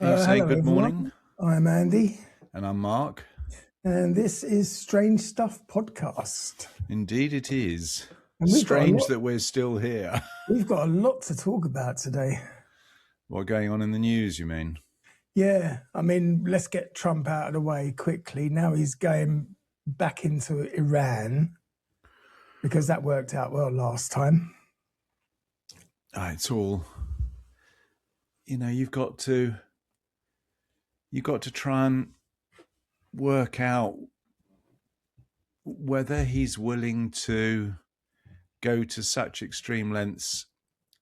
You say Hello, good everyone. morning, I'm Andy, and I'm Mark. and this is Strange Stuff Podcast. Indeed it is. And Strange that we're still here. We've got a lot to talk about today. What's going on in the news, you mean? Yeah, I mean, let's get Trump out of the way quickly. Now he's going back into Iran because that worked out well last time. It's all, you've got to try and work out whether he's willing to go to such extreme lengths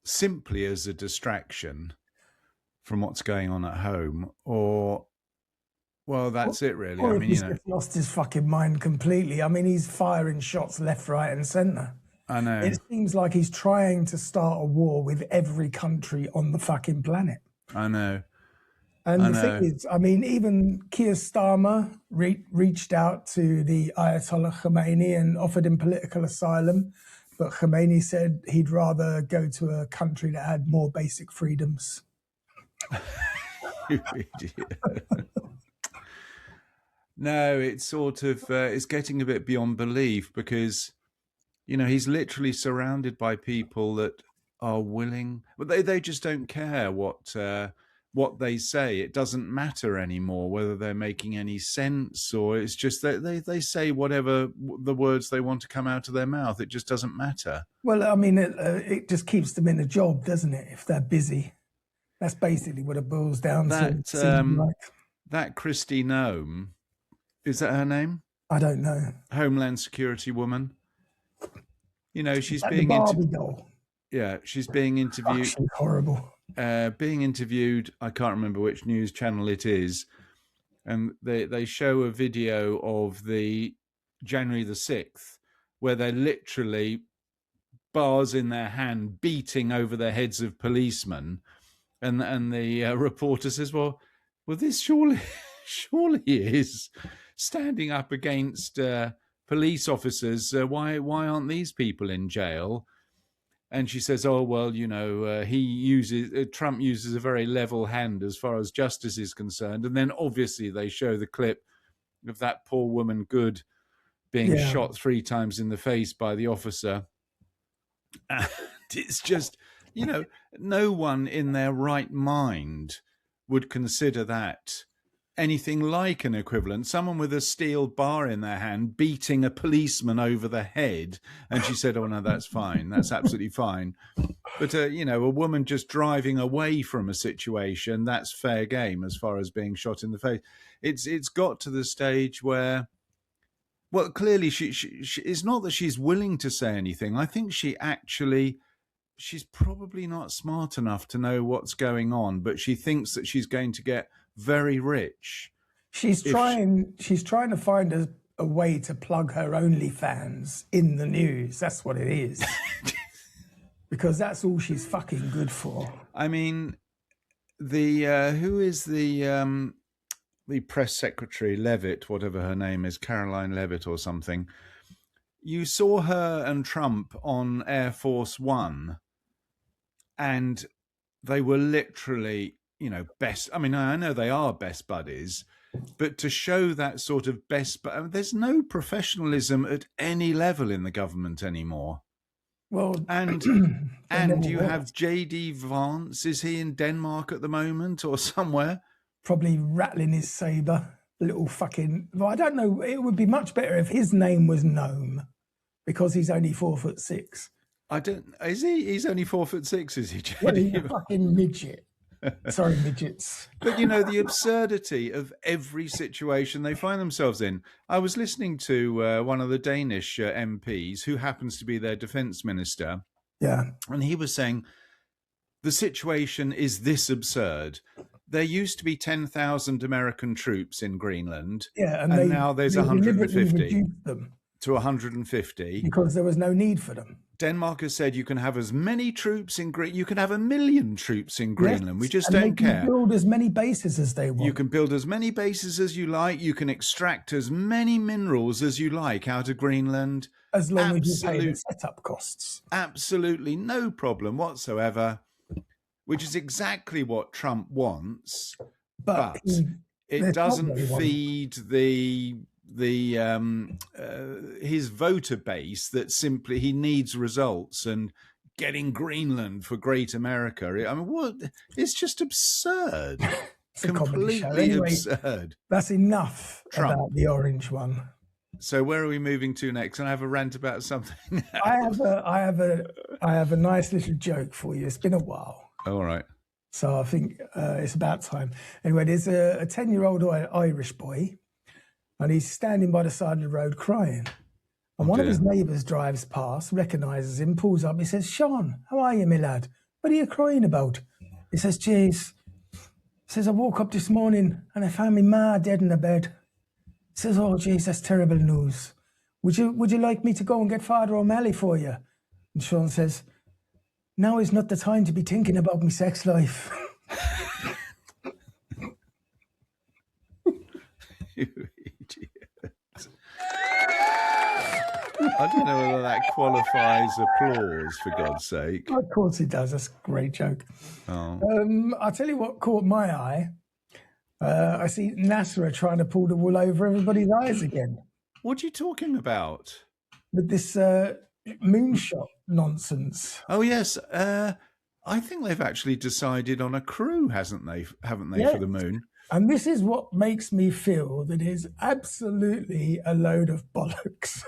simply as a distraction from what's going on at home, or, well, that's it really. Or he's just lost his fucking mind completely. I mean, he's firing shots left, right and centre. I know. It seems like he's trying to start a war with every country on the fucking planet. I know. And the thing is, I mean, even Keir Starmer reached out to the Ayatollah Khomeini and offered him political asylum. But Khomeini said he'd rather go to a country that had more basic freedoms. You idiot. No, it's sort of, it's getting a bit beyond belief because, he's literally surrounded by people that are willing, but they just don't care what they say. It doesn't matter anymore whether they're making any sense, or it's just that they say whatever the words they want to come out of their mouth. It just doesn't matter. Well, I mean, it just keeps them in a job, doesn't it? If they're busy, that's basically what it boils down to. That Kristi Noem, is that her name? I don't know. Homeland Security woman. She's being doll. Yeah, she's being interviewed. She's horrible. Being interviewed, I can't remember which news channel it is, and they show a video of the January the 6th where they're literally bars in their hand beating over the heads of policemen, and the reporter says, well, this surely is standing up against police officers. Why aren't these people in jail? And she says, oh, well, Trump uses a very level hand as far as justice is concerned. And then obviously they show the clip of that poor woman, Good, being shot 3 times in the face by the officer. And it's just, no one in their right mind would consider that anything like an equivalent. Someone with a steel bar in their hand beating a policeman over the head. And she said, oh, no, that's fine. That's absolutely fine. But, a woman just driving away from a situation, that's fair game as far as being shot in the face. It's got to the stage where, well, clearly she it's not that she's willing to say anything. I think she's probably not smart enough to know what's going on, but she thinks that she's going to get very rich. She's trying to find a way to plug her OnlyFans in the news. That's what it is. Because that's all she's fucking good for. I mean, who is the press secretary, Levitt, whatever her name is, Caroline Levitt or something. You saw her and Trump on Air Force One, and they were literally, best. I mean, I know they are best buddies, but to show that sort of there's no professionalism at any level in the government anymore. Well, and you have J.D. Vance. Is he in Denmark at the moment or somewhere? Probably rattling his saber. Little fucking. Well, I don't know. It would be much better if his name was Noam, because he's only 4'6". I don't. Is he? He's only 4'6". Is he? Well, he's a fucking midget. Sorry, midgets. But the absurdity of every situation they find themselves in. I was listening to one of the Danish MPs, who happens to be their defence minister. Yeah, and he was saying the situation is this absurd. There used to be 10,000 American troops in Greenland, and now there's 150 to 150 because there was no need for them. Denmark has said you can have as many troops in Greenland. You can have 1 million troops in Greenland. Yes, we just don't care. Build as many bases as they want. You can build as many bases as you like. You can extract as many minerals as you like out of Greenland, as long as you pay the setup costs. Absolutely no problem whatsoever. Which is exactly what Trump wants. but it doesn't feed his voter base that simply he needs results and getting Greenland for Great America. I mean, what? It's just absurd. It's completely absurd. That's enough about the orange one. So where are we moving to next? And I have a rant about something else. I have a nice little joke for you. It's been a while. All right. So I think it's about time. Anyway, there's a 10-year-old Irish boy, and he's standing by the side of the road crying. And one of his neighbours drives past, recognises him, pulls up. He says, "Sean, how are you, my lad? What are you crying about?" He says, "Jeez." He says, "I woke up this morning and I found my ma dead in the bed." He says, "Oh, jeez, that's terrible news. Would you like me to go and get Father O'Malley for you?" And Sean says, "Now is not the time to be thinking about my sex life." You idiot. I don't know whether that qualifies applause, for God's sake. Of course it does. That's a great joke. Oh. I'll tell you what caught my eye. I see NASA trying to pull the wool over everybody's eyes again. What are you talking about? With this moonshot nonsense. Oh, yes. I think they've actually decided on a crew, haven't they, yes. For the moon? And this is what makes me feel that it is absolutely a load of bollocks.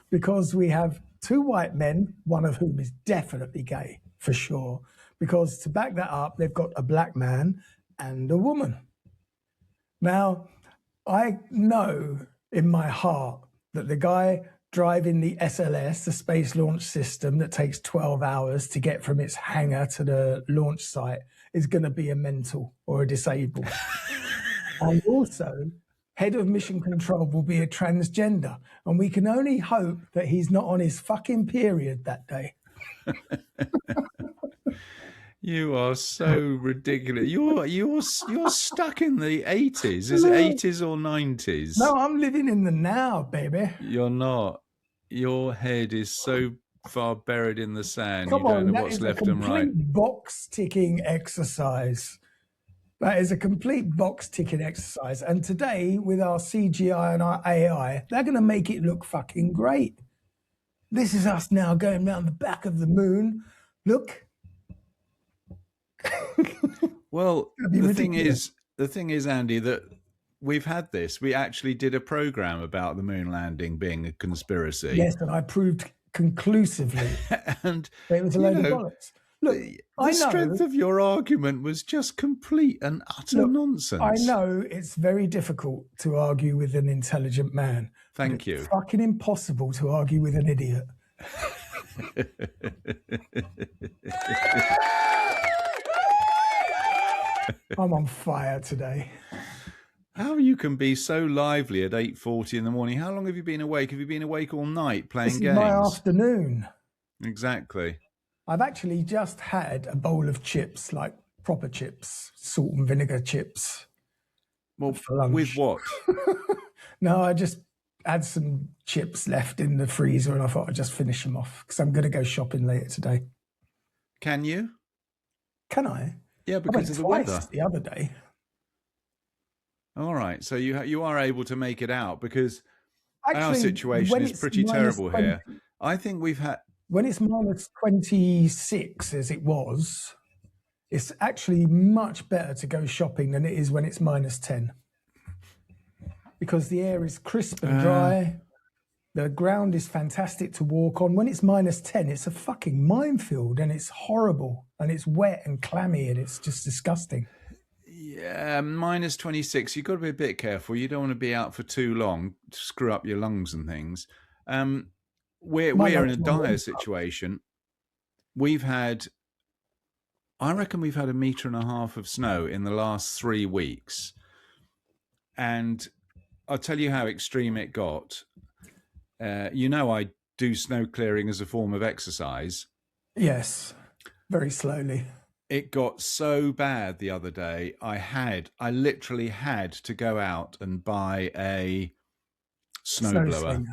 Because we have two white men, one of whom is definitely gay, for sure. Because to back that up, they've got a black man and a woman. Now, I know in my heart that the guy driving the SLS, the Space Launch System, that takes 12 hours to get from its hangar to the launch site, is going to be a mental or a disabled. And also, head of mission control will be a transgender. And we can only hope that he's not on his fucking period that day. You are so ridiculous. You're stuck in the 80s. Is it 80s or 90s? No, I'm living in the now, baby. You're not. Your head is so far buried in the sand. You don't know what's left and right. Box ticking exercise. That is a complete box ticking exercise. And today, with our CGI and our AI, they're going to make it look fucking great. This is us now going around the back of the moon. Look. Well, the thing is, Andy, that we've had this. We actually did a program about the moon landing being a conspiracy. Yes, and I proved conclusively and it was a load of bollocks. Look, the strength of your argument was just complete and utter nonsense. I know it's very difficult to argue with an intelligent man. Thank you. It's fucking impossible to argue with an idiot. I'm on fire today. How you can be so lively at 8:40 in the morning? How long have you been awake? Have you been awake all night playing games? My afternoon. Exactly. I've actually just had a bowl of chips, like proper chips, salt and vinegar chips. Well, for lunch. With what? No, I just had some chips left in the freezer and I thought I'd just finish them off because I'm going to go shopping later today. Can you? Can I? Yeah, because of the weather. The other day. All right, so you are able to make it out because our situation is pretty terrible here. I think we've had... When it's minus 26, as it was, it's actually much better to go shopping than it is when it's minus 10. Because the air is crisp and dry. The ground is fantastic to walk on. When it's minus 10, it's a fucking minefield and it's horrible and it's wet and clammy and it's just disgusting. Yeah, minus 26. You've got to be a bit careful. You don't want to be out for too long to screw up your lungs and things. We're in a dire situation. I reckon we've had 1.5 meters of snow in the last 3 weeks. And I'll tell you how extreme it got. I do snow clearing as a form of exercise. Yes, very slowly. It got so bad the other day, I literally had to go out and buy a snowblower.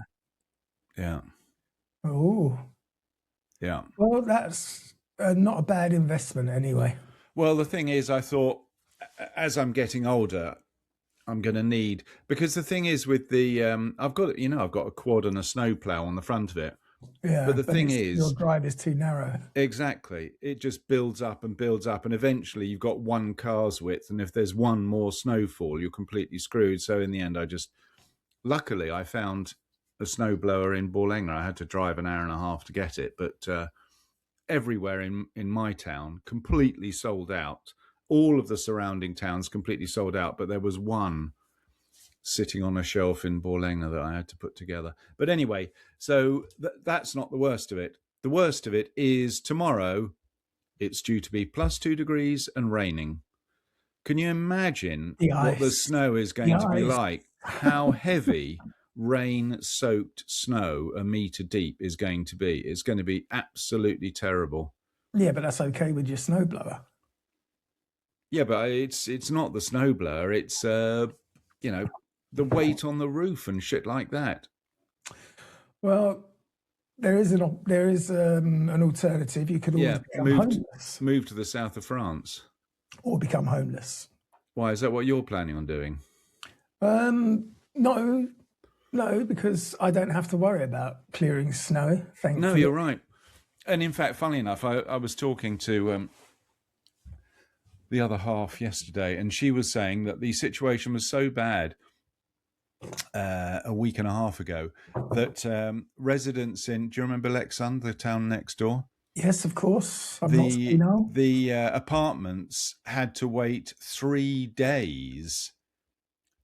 Yeah. Oh. Yeah. Well, that's not a bad investment anyway. Well, the thing is, I thought as I'm getting older, I'm going to need, because the thing is with the I've got a quad and a snowplow on the front of it, Yeah, but the thing your is, drive is too narrow. exactly, it just builds up and builds up, and eventually you've got one car's width, and if there's one more snowfall, you're completely screwed. So in the end, luckily I found a snowblower in Borlänge. I had to drive an hour and a half to get it, but everywhere in my town completely sold out. All of the surrounding towns completely sold out, but there was one sitting on a shelf in Borlänge that I had to put together. But anyway, so that's not the worst of it. The worst of it is tomorrow. It's due to be +2 degrees and raining. Can you imagine what the snow is going to be like? How heavy rain-soaked snow, 1 meter deep, is going to be. It's going to be absolutely terrible. Yeah, but that's okay with your snowblower. Yeah, but it's not the snowblower. It's the weight on the roof and shit like that. Well, there is an alternative. You could always become homeless. Move to the south of France. Or become homeless. Why? Is that what you're planning on doing? No, because I don't have to worry about clearing snow, thankfully. No, you're right. And in fact, funnily enough, I was talking to the other half yesterday, and she was saying that the situation was so bad a week and a half ago that residents do you remember Lexund, the town next door? Yes, of course. The apartments had to wait 3 days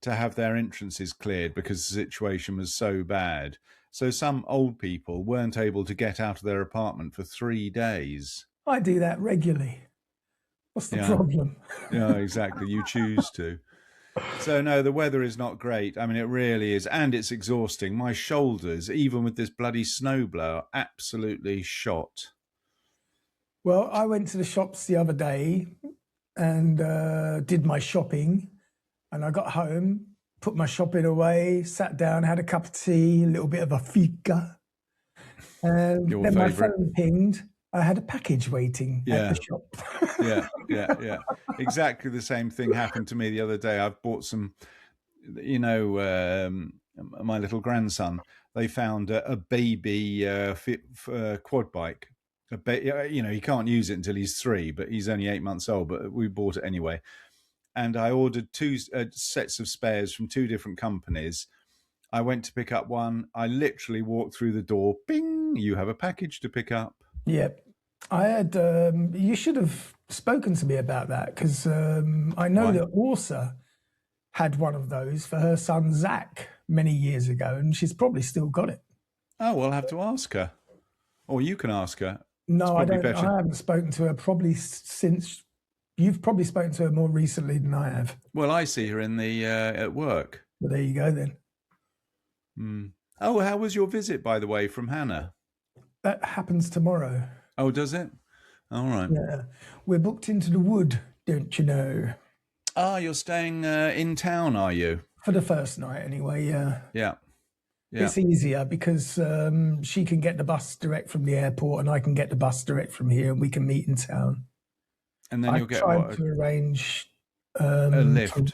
to have their entrances cleared because the situation was so bad. So some old people weren't able to get out of their apartment for 3 days. I do that regularly. What's the problem? Yeah, exactly. You choose to. So no, the weather is not great. I mean, it really is. And it's exhausting. My shoulders, even with this bloody snowblower, absolutely shot. Well, I went to the shops the other day and did my shopping, and I got home, put my shopping away, sat down, had a cup of tea, a little bit of a fika, and then my phone pinged. I had a package waiting at the shop. Yeah. Exactly the same thing happened to me the other day. I've bought some, my little grandson, they found a baby quad bike. He can't use it until he's 3, but he's only 8 months old, but we bought it anyway. And I ordered 2 sets of spares from 2 different companies. I went to pick up one. I literally walked through the door. Bing! You have a package to pick up. Yep. I had, you should have spoken to me about that, because I know that Orsa had one of those for her son, Zach, many years ago, and she's probably still got it. Oh, we'll have to ask her. Or you can ask her. No, I don't. I haven't spoken to her probably since. You've probably spoken to her more recently than I have. Well, I see her in the at work. Well, there you go then. Oh, how was your visit, by the way, from Hannah? That happens tomorrow. Oh, does it? All right. Yeah, we're booked into the wood, don't you know? Ah, you're staying in town, are you? For the first night, anyway. Yeah. Yeah. It's easier because she can get the bus direct from the airport, and I can get the bus direct from here, and we can meet in town. And then you'll get to arrange a lift.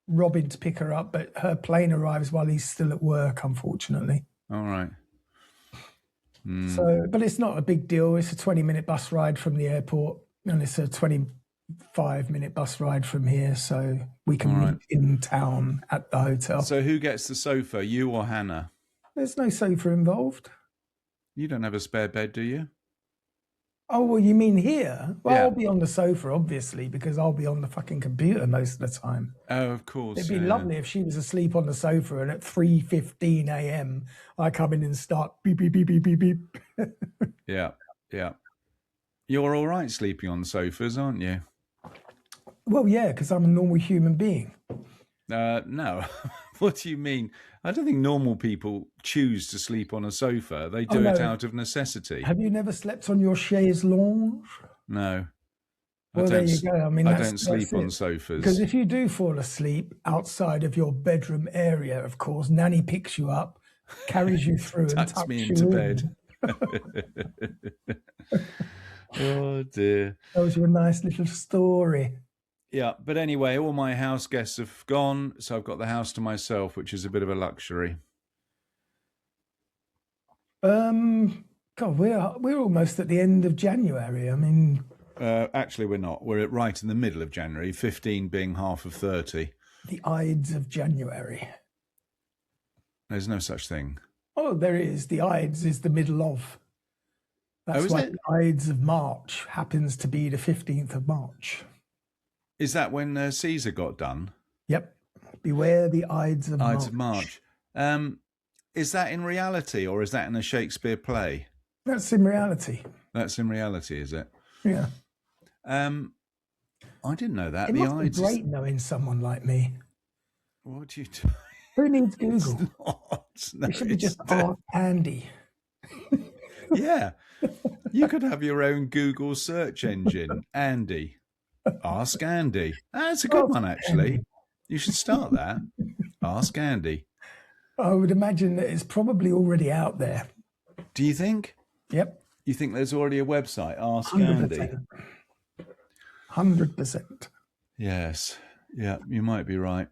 Robin to pick her up, but her plane arrives while he's still at work, unfortunately. All right. So, but it's not a big deal. It's a 20-minute bus ride from the airport, and it's a 25-minute bus ride from here, so we can meet in town at the hotel. So who gets the sofa, you or Hannah? There's no sofa involved. You don't have a spare bed, do you? Oh, well, you mean here? Well, I'll be on the sofa, obviously, because I'll be on the fucking computer most of the time. Oh, of course. It'd be lovely if she was asleep on the sofa, and at 3:15 a.m. I come in and start beep, beep, beep, beep, beep, beep. Yeah. You're all right sleeping on sofas, aren't you? Well, yeah, because I'm a normal human being. No. What do you mean? I don't think normal people choose to sleep on a sofa. They do it out of necessity. Have you never slept on your chaise lounge? No. Well, there you go. I mean, I don't sleep on sofas. Because if you do fall asleep outside of your bedroom area, of course, Nanny picks you up, carries you through and tucks me into bed. Oh, dear. That was a nice little story. Yeah, but anyway, all my house guests have gone, so I've got the house to myself, which is a bit of a luxury. God, we're almost at the end of January. I mean, actually, we're not. We're right in the middle of January, 15 being half of 30. The Ides of January. There's no such thing. Oh, there is. The Ides is the middle of. That's why the Ides of March happens to be the 15th of March. Is that when Caesar got done? Yep. Beware the Ides of March. Ides of March. Is that in reality, or is that in a Shakespeare play? That's in reality. That's in reality, is it? Yeah. I didn't know that. It must be great knowing someone like me. What do you do? Who needs Google? No, it should be just Ask Andy. Yeah. You could have your own Google search engine, Andy. Ask Andy. That's a good one, actually. Andy. You should start that. Ask Andy. I would imagine that it's probably already out there. Do you think? Yep. You think there's already a website, Ask 100%. Andy? 100%. Yes. Yeah, you might be right.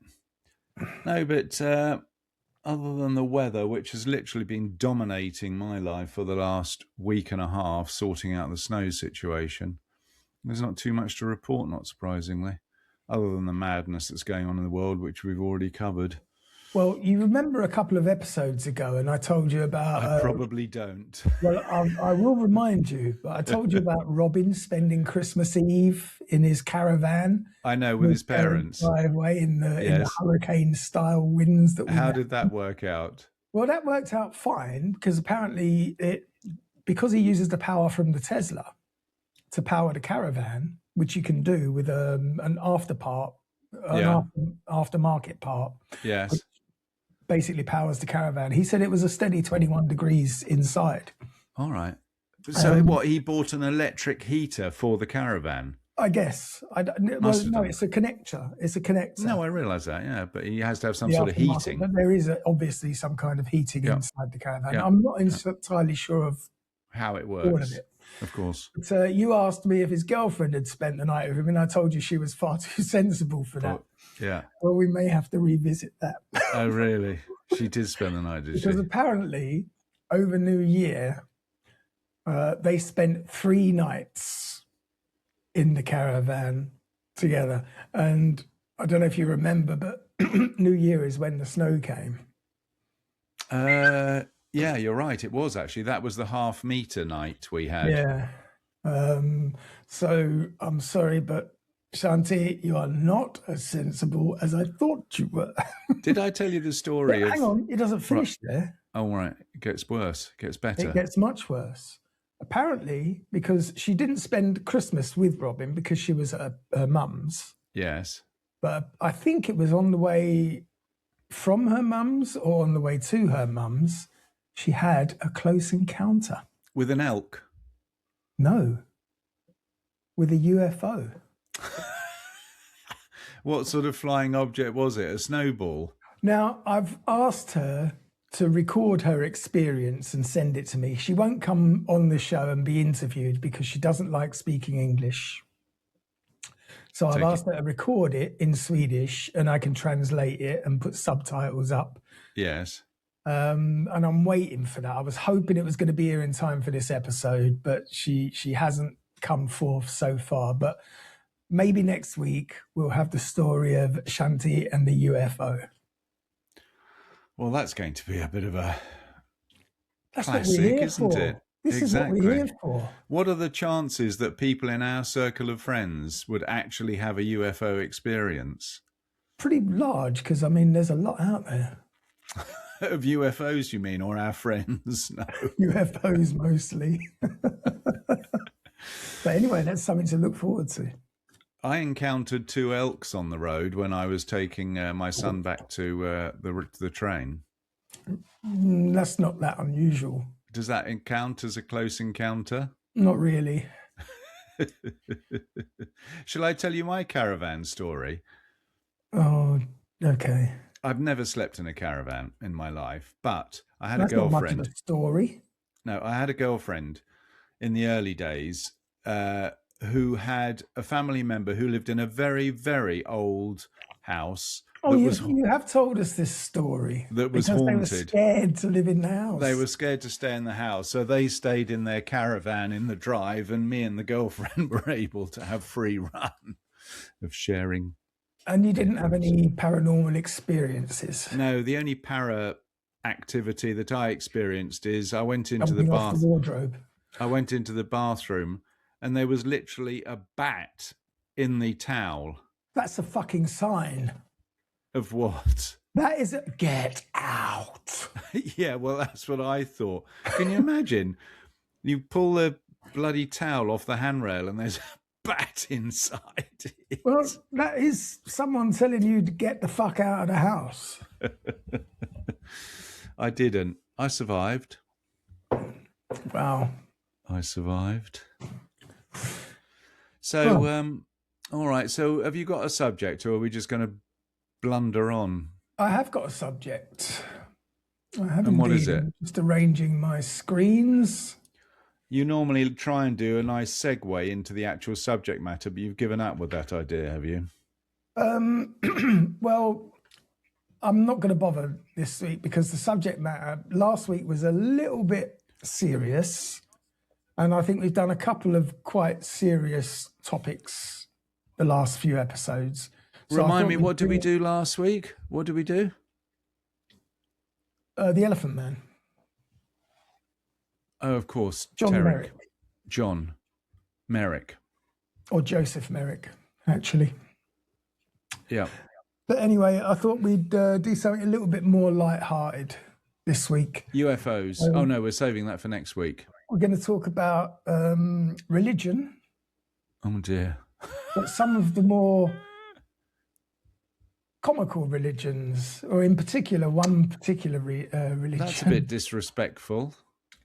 No, but other than the weather, which has literally been dominating my life for the last week and a half, sorting out the snow situation, there's not too much to report, not surprisingly, other than the madness that's going on in the world, which we've already covered. Well, you remember a couple of episodes ago, and I told you about... I probably don't. Well, I will remind you, but I told you about Robin spending Christmas Eve in his caravan. I know, with his parents. Driveway in the hurricane-style winds that we How did that work out? Well, that worked out fine, because apparently, because he uses the power from the Tesla to power the caravan, which you can do with an aftermarket part. Yes. Basically powers the caravan. He said it was a steady 21 degrees inside. All right. So what, he bought an electric heater for the caravan? I guess. No, it's a connector. It's a connector. No, I realise that, yeah, but he has to have some sort of heating. But there is obviously some kind of heating inside the caravan. Yep. I'm not entirely sure of how it works. All of it. Of course. But you asked me if his girlfriend had spent the night with him, and I told you she was far too sensible for that. Yeah. Well, we may have to revisit that. Oh, really? She did spend the night, did she? Because apparently, over New Year, they spent 3 nights in the caravan together. And I don't know if you remember, but New Year is when the snow came. Yeah, you're right. It was actually. That was the half-meter night we had. Yeah. So I'm sorry, but Shanti, you are not as sensible as I thought you were. Did I tell you the story? Hang on, it doesn't finish there. Oh, right. It gets worse. It gets better. It gets much worse. Apparently, because she didn't spend Christmas with Robin because she was at her mum's. Yes. But I think it was on the way from her mum's or on the way to her mum's, she had a close encounter. With an elk? No. With a UFO. What sort of flying object was it? A snowball? Now, I've asked her to record her experience and send it to me. She won't come on the show and be interviewed because she doesn't like speaking English. So I've asked her to record it in Swedish, and I can translate it and put subtitles up. Yes. And I'm waiting for that. I was hoping it was going to be here in time for this episode, but she hasn't come forth so far. But maybe next week we'll have the story of Shanti and the UFO. Well, that's going to be a bit of a classic, what we're here isn't for. it? This exactly. is what we're here for. What are the chances that people in our circle of friends would actually have a UFO experience? Pretty large, because, I mean, there's a lot out there. Of UFOs, you mean, or our friends? No. UFOs mostly. But anyway, that's something to look forward to. I encountered 2 elks on the road when I was taking my son back to the train. That's not that unusual. Does that count as a close encounter? Not really. Shall I tell you my caravan story? Oh, okay. I've never slept in a caravan in my life, but I had That's a girlfriend. Not much of a story. No, I had a girlfriend in the early days who had a family member who lived in a very, very old house. Oh, you have told us this story. That was because haunted. They were scared to live in the house. They were scared to stay in the house. So they stayed in their caravan in the drive, and me and the girlfriend were able to have free run of sharing. And you didn't have any paranormal experiences? No, the only para activity that I experienced is I went into the wardrobe. I went into the bathroom, and there was literally a bat in the towel. That's a fucking sign. Of what? That is a get out. Yeah, well, that's what I thought. Can you imagine? You pull the bloody towel off the handrail and there's a bat inside it. Well, that is someone telling you to get the fuck out of the house. I didn't. I survived. Wow. I survived. So, all right. So have you got a subject, or are we just going to blunder on? I have got a subject. I have. And what is it? Just arranging my screens. You normally try and do a nice segue into the actual subject matter, but you've given up with that idea, have you? Well, I'm not going to bother this week because the subject matter last week was a little bit serious, and I think we've done a couple of quite serious topics the last few episodes. So remind me, what did we do last week? What did we do? The Elephant Man. Oh, of course. John Merrick. John Merrick. Or Joseph Merrick, actually. Yeah. But anyway, I thought we'd do something a little bit more lighthearted this week. UFOs. Oh, no, we're saving that for next week. We're going to talk about religion. Oh, dear. But some of the more comical religions, or in particular, one particular religion. That's a bit disrespectful.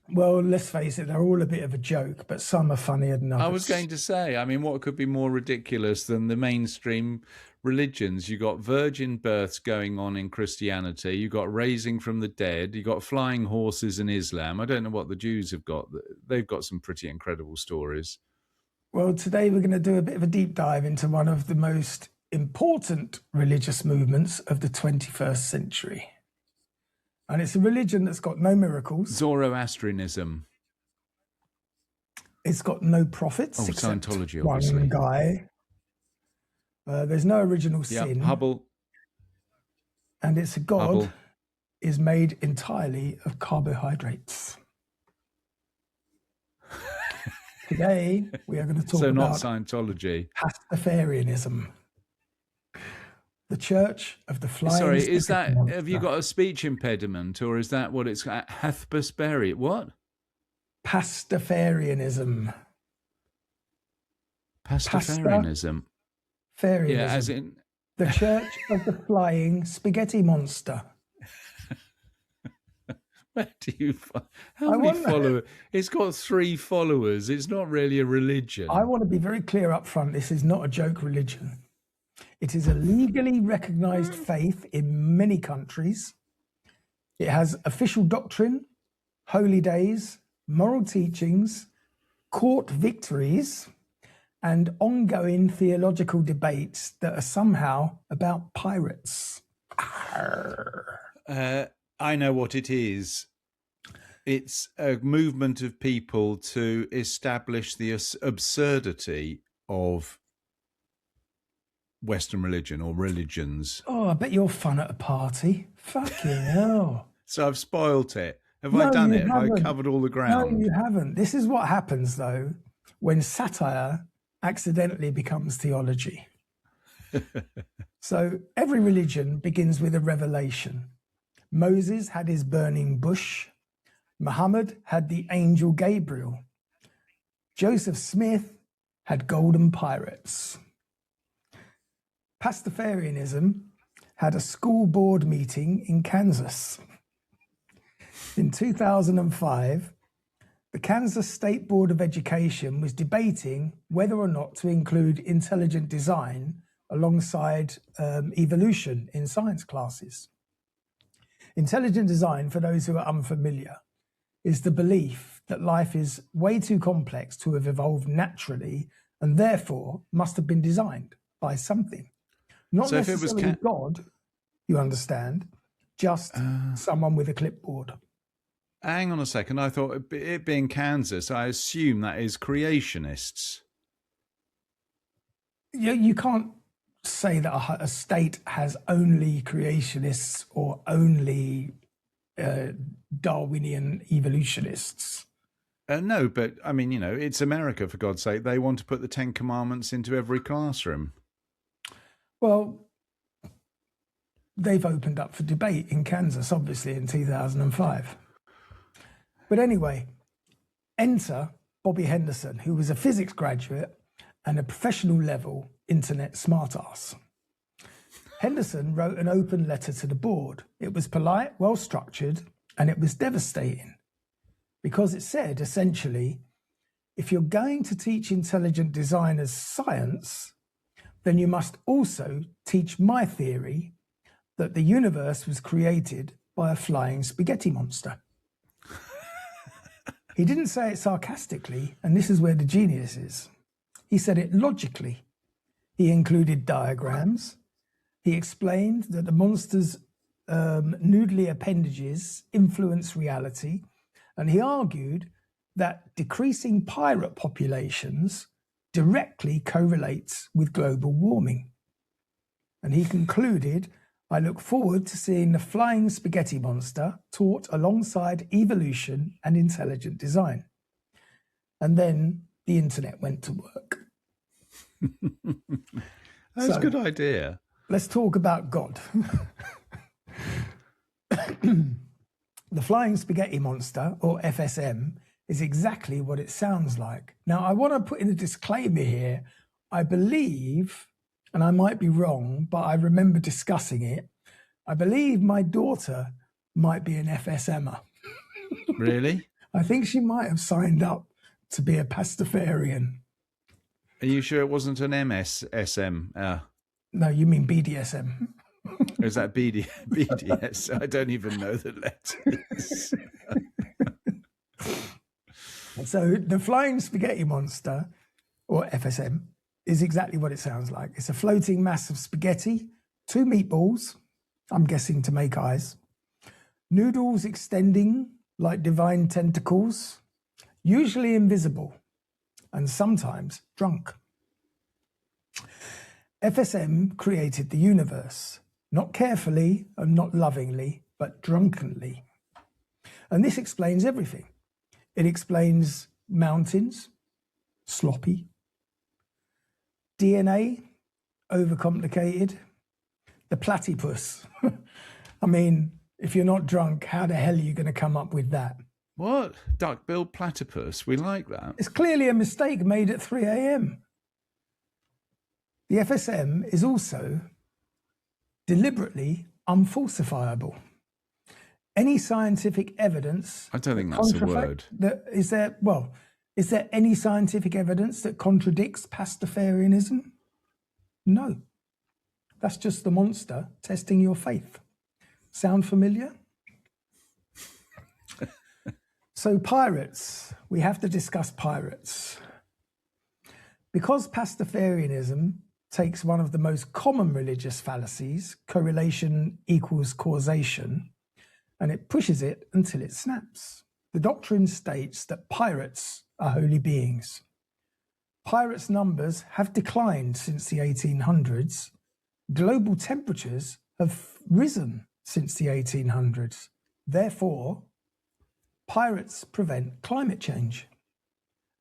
Well, let's face it, they're all a bit of a joke, but some are funnier than others. I was going to say, I mean, what could be more ridiculous than the mainstream religions? You got virgin births going on in Christianity, you got raising from the dead, you got flying horses in Islam. I don't know what the Jews have got. They've got some pretty incredible stories. Well, today we're going to do a bit of a deep dive into one of the most important religious movements of the 21st century. And it's a religion that's got no miracles. Zoroastrianism. It's got no prophets. Scientology, obviously. One guy. There's no original sin. Hubble. And it's a god is made entirely of carbohydrates. Today, we are going to talk about not Scientology. Pastafarianism. The Church of the Flying Sorry, is that, Monster. have you got a speech impediment, or is that what it's Hathpasperi? What? Pastafarianism. Pastafarianism. Pastafarianism. Yeah, as in the Church of the Flying Spaghetti Monster. Where do you? How many followers? It's got 3 followers. It's not really a religion. I want to be very clear up front. This is not a joke religion. It is a legally recognized faith in many countries. It has official doctrine, holy days, moral teachings, court victories, and ongoing theological debates that are somehow about pirates. I know what it is. It's a movement of people to establish the absurdity of Western religion or religions. Oh, I bet you're fun at a party. Fucking hell. So I've spoilt it. Have I done it? Have I covered all the ground? No, you haven't. This is what happens, though, when satire accidentally becomes theology. So every religion begins with a revelation. Moses had his burning bush. Muhammad had the angel Gabriel. Joseph Smith had golden pirates. Pastafarianism had a school board meeting in Kansas. In 2005, the Kansas State Board of Education was debating whether or not to include intelligent design alongside evolution in science classes. Intelligent design, for those who are unfamiliar, is the belief that life is way too complex to have evolved naturally and therefore must have been designed by something. Not So if it was necessarily God, you understand, just someone with a clipboard. Hang on a second. I thought it being Kansas, I assume that is creationists. You can't say that a state has only creationists or only Darwinian evolutionists. No, but I mean, you know, it's America, for God's sake. They want to put the 10 Commandments into every classroom. Well, they've opened up for debate in Kansas, obviously, in 2005. But anyway, enter Bobby Henderson, who was a physics graduate and a professional level internet smartass. Henderson wrote an open letter to the board. It was polite, well structured, and it was devastating because it said, essentially, if you're going to teach intelligent designers science, then you must also teach my theory that the universe was created by a flying spaghetti monster. He didn't say it sarcastically, and this is where the genius is. He said it logically. He included diagrams. He explained that the monster's noodly appendages influence reality, and he argued that decreasing pirate populations directly correlates with global warming. And he concluded, I look forward to seeing the flying spaghetti monster taught alongside evolution and intelligent design. And then the internet went to work. That's a good idea. Let's talk about God. The flying spaghetti monster, or FSM, is exactly what it sounds like. Now, I want to put in a disclaimer here. I believe, and I might be wrong, but I remember discussing it. I believe my daughter might be an FSMer. Really? I think she might have signed up to be a Pastafarian. Are you sure it wasn't an MSSM? No, you mean BDSM. Or is that BDS? I don't even know the letters. So the flying spaghetti monster, or FSM, is exactly what it sounds like. It's a floating mass of spaghetti, 2 meatballs, I'm guessing to make eyes, noodles extending like divine tentacles, usually invisible, and sometimes drunk. FSM created the universe, not carefully and not lovingly, but drunkenly. And this explains everything. It explains mountains, sloppy, DNA, overcomplicated, the platypus. I mean, if you're not drunk, how the hell are you going to come up with that? What? Duck-billed platypus? We like that. It's clearly a mistake made at 3 a.m. The FSM is also deliberately unfalsifiable. Any scientific evidence... I don't think that's a word. Is there any scientific evidence that contradicts Pastafarianism? No. That's just the monster testing your faith. Sound familiar? So pirates, we have to discuss pirates. Because Pastafarianism takes one of the most common religious fallacies, correlation equals causation, and it pushes it until it snaps. The doctrine states that pirates are holy beings. Pirates' numbers have declined since the 1800s. Global temperatures have risen since the 1800s. Therefore, pirates prevent climate change.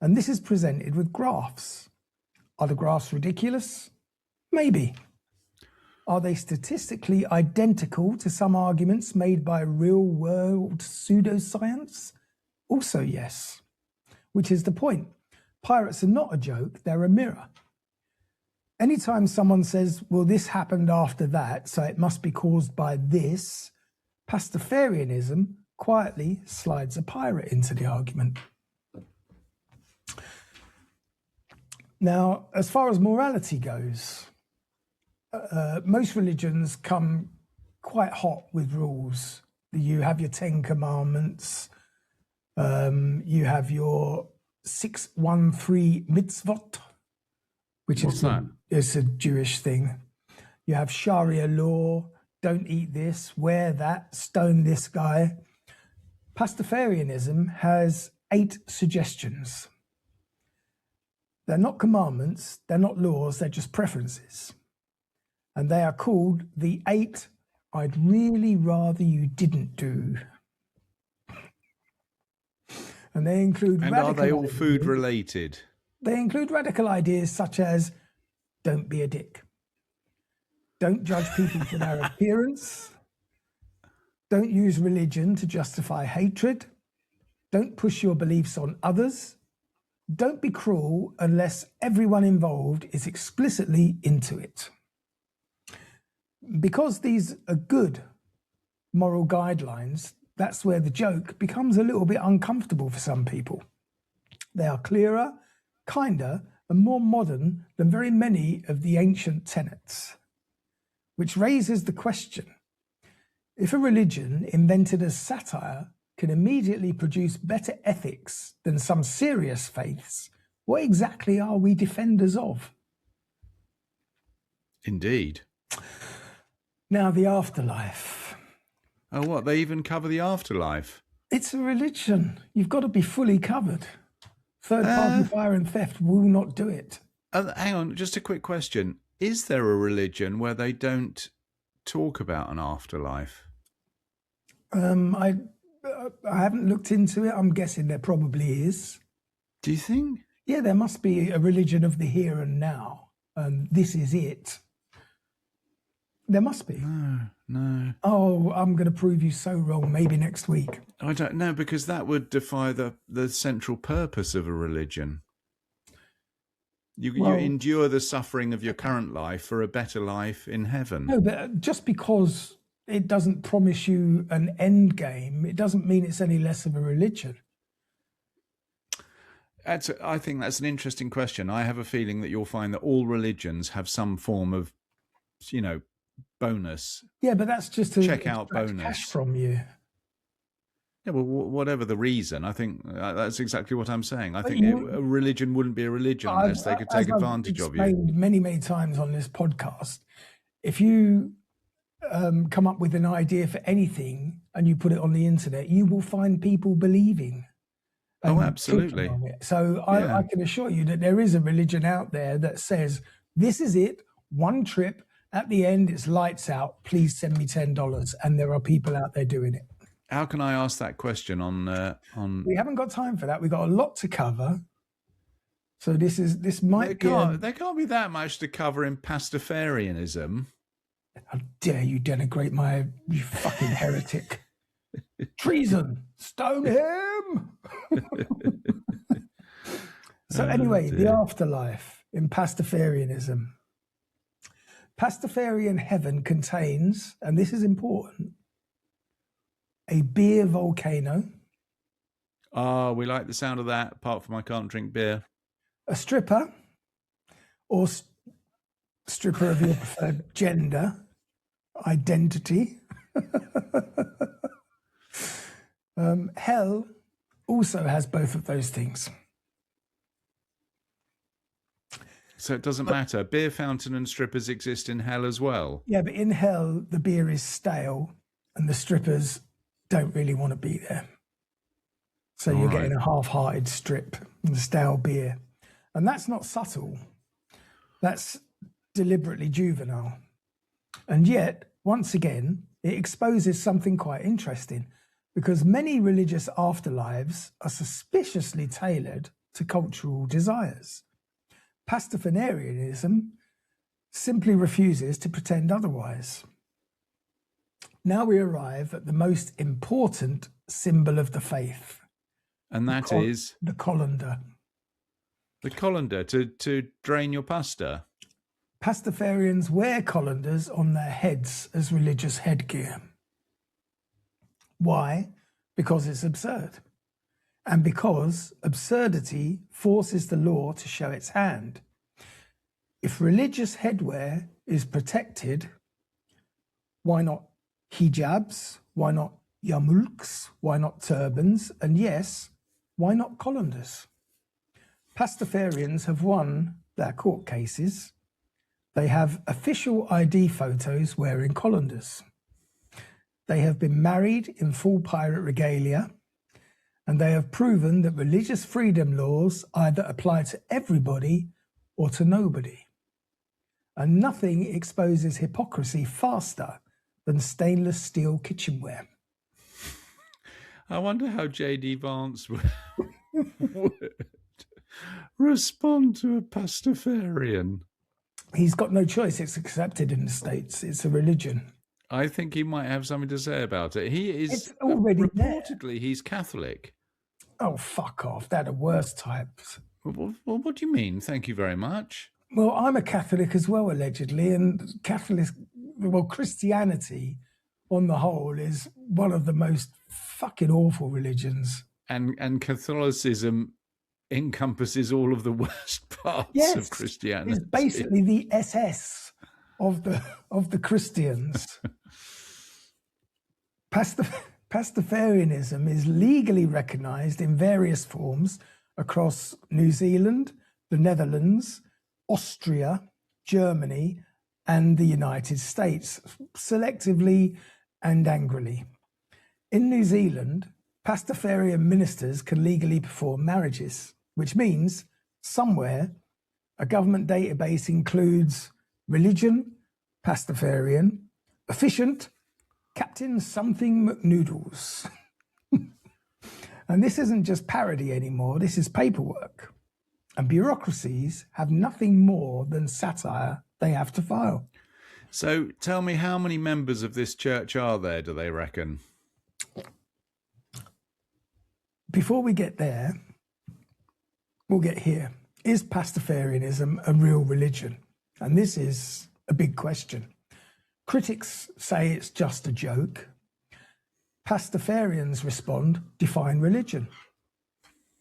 And this is presented with graphs. Are the graphs ridiculous? Maybe. Are they statistically identical to some arguments made by real-world pseudoscience? Also yes. Which is the point. Pirates are not a joke, they're a mirror. Anytime someone says, well, this happened after that, so it must be caused by this, Pastafarianism quietly slides a pirate into the argument. Now, as far as morality goes, most religions come quite hot with rules. You have your 10 commandments, you have your 613 mitzvot, which What's that? It's a Jewish thing. You have Sharia law, don't eat this, wear that, stone this guy. Pastafarianism has 8 suggestions. They're not commandments, they're not laws, they're just preferences. And they are called the 8 I'd really rather you didn't do. And they include are they all food related? They include radical ideas such as don't be a dick. Don't judge people for their appearance. Don't use religion to justify hatred. Don't push your beliefs on others. Don't be cruel unless everyone involved is explicitly into it. Because these are good moral guidelines, that's where the joke becomes a little bit uncomfortable for some people. They are clearer, kinder, and more modern than very many of the ancient tenets, which raises the question, if a religion invented as satire can immediately produce better ethics than some serious faiths, what exactly are we defenders of? Indeed. Now, the afterlife. Oh, what? They even cover the afterlife? It's a religion. You've got to be fully covered. Third-party fire and theft will not do it. Hang on, just a quick question. Is there a religion where they don't talk about an afterlife? I haven't looked into it. I'm guessing there probably is. Do you think? Yeah, there must be a religion of the here and now. This is it. There must be. No. Oh, I'm going to prove you so wrong. Maybe next week. I don't know, because that would defy the central purpose of a religion. You endure the suffering of your current life for a better life in heaven. No, but just because it doesn't promise you an end game, it doesn't mean it's any less of a religion. I think that's an interesting question. I have a feeling that you'll find that all religions have some form of, bonus. Yeah, but that's just to check out bonus cash from you. Yeah, well, whatever the reason, I think that's exactly what I'm saying. I think a religion wouldn't be a religion unless they could take advantage of you. I've explained many, many times on this podcast, if you come up with an idea for anything and you put it on the internet, you will find people believing. Oh, absolutely. So I can assure you that there is a religion out there that says, this is it, one trip, at the end it's lights out, please send me $10. And there are people out there doing it. How can I ask that question on? We haven't got time for that. We've got a lot to cover. So this might be. There can't be that much to cover in Pastafarianism. How dare you denigrate you fucking heretic. Treason. Stone him. So anyway, the afterlife in Pastafarianism. Pastafarian heaven contains, and this is important, a beer volcano. Oh, we like the sound of that, apart from I can't drink beer. A stripper, or stripper of your preferred gender, identity. Hell also has both of those things. So it doesn't matter. Beer fountain and strippers exist in hell as well. Yeah, but in hell, the beer is stale and the strippers don't really want to be there. So you're getting a half-hearted strip and stale beer. And that's not subtle. That's deliberately juvenile. And yet, once again, it exposes something quite interesting, because many religious afterlives are suspiciously tailored to cultural desires. Pastafarianism simply refuses to pretend otherwise. Now we arrive at the most important symbol of the faith. And that is? The colander. The colander, to drain your pasta. Pastafarians wear colanders on their heads as religious headgear. Why? Because it's absurd. And because absurdity forces the law to show its hand. If religious headwear is protected, why not hijabs? Why not yarmulks? Why not turbans? And yes, why not colanders? Pastafarians have won their court cases. They have official ID photos wearing colanders. They have been married in full pirate regalia, and they have proven that religious freedom laws either apply to everybody or to nobody. And nothing exposes hypocrisy faster than stainless steel kitchenware. I wonder how J.D. Vance would respond to a Pastafarian. He's got no choice. It's accepted in the States. It's a religion. I think he might have something to say about it. He is It's already reportedly he's Catholic. Oh, fuck off. They're the worst types. Well, what do you mean? Thank you very much. Well, I'm a Catholic as well, allegedly, and Christianity, on the whole, is one of the most fucking awful religions. And Catholicism encompasses all of the worst parts of Christianity. It's basically the SS of the Christians. Pastafarianism is legally recognised in various forms across New Zealand, the Netherlands, Austria, Germany, and the United States, selectively and angrily. In New Zealand, Pastafarian ministers can legally perform marriages, which means somewhere a government database includes religion, Pastafarian, efficient, Captain Something McNoodles. And this isn't just parody anymore, this is paperwork. And bureaucracies have nothing more than satire they have to file. So tell me, how many members of this church are there, do they reckon? Before we get there, we'll get here. Is Pastafarianism a real religion? And this is a big question. Critics say it's just a joke. Pastafarians respond, define religion.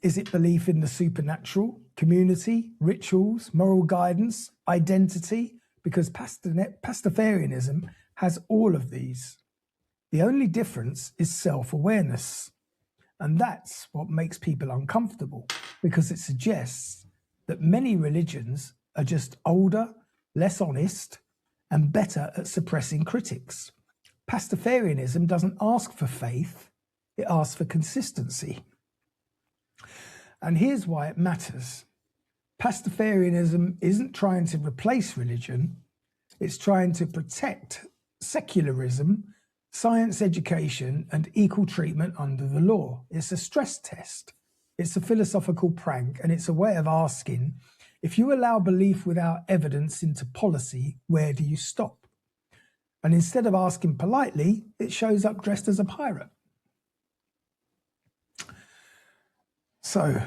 Is it belief in the supernatural, community, rituals, moral guidance, identity? Because Pastafarianism has all of these. The only difference is self-awareness. And that's what makes people uncomfortable, because it suggests that many religions are just older, less honest, and better at suppressing critics. Pastafarianism doesn't ask for faith, it asks for consistency. And here's why it matters. Pastafarianism isn't trying to replace religion, it's trying to protect secularism, science education, and equal treatment under the law. It's a stress test, it's a philosophical prank, and it's a way of asking, if you allow belief without evidence into policy, where do you stop? And instead of asking politely, it shows up dressed as a pirate. So,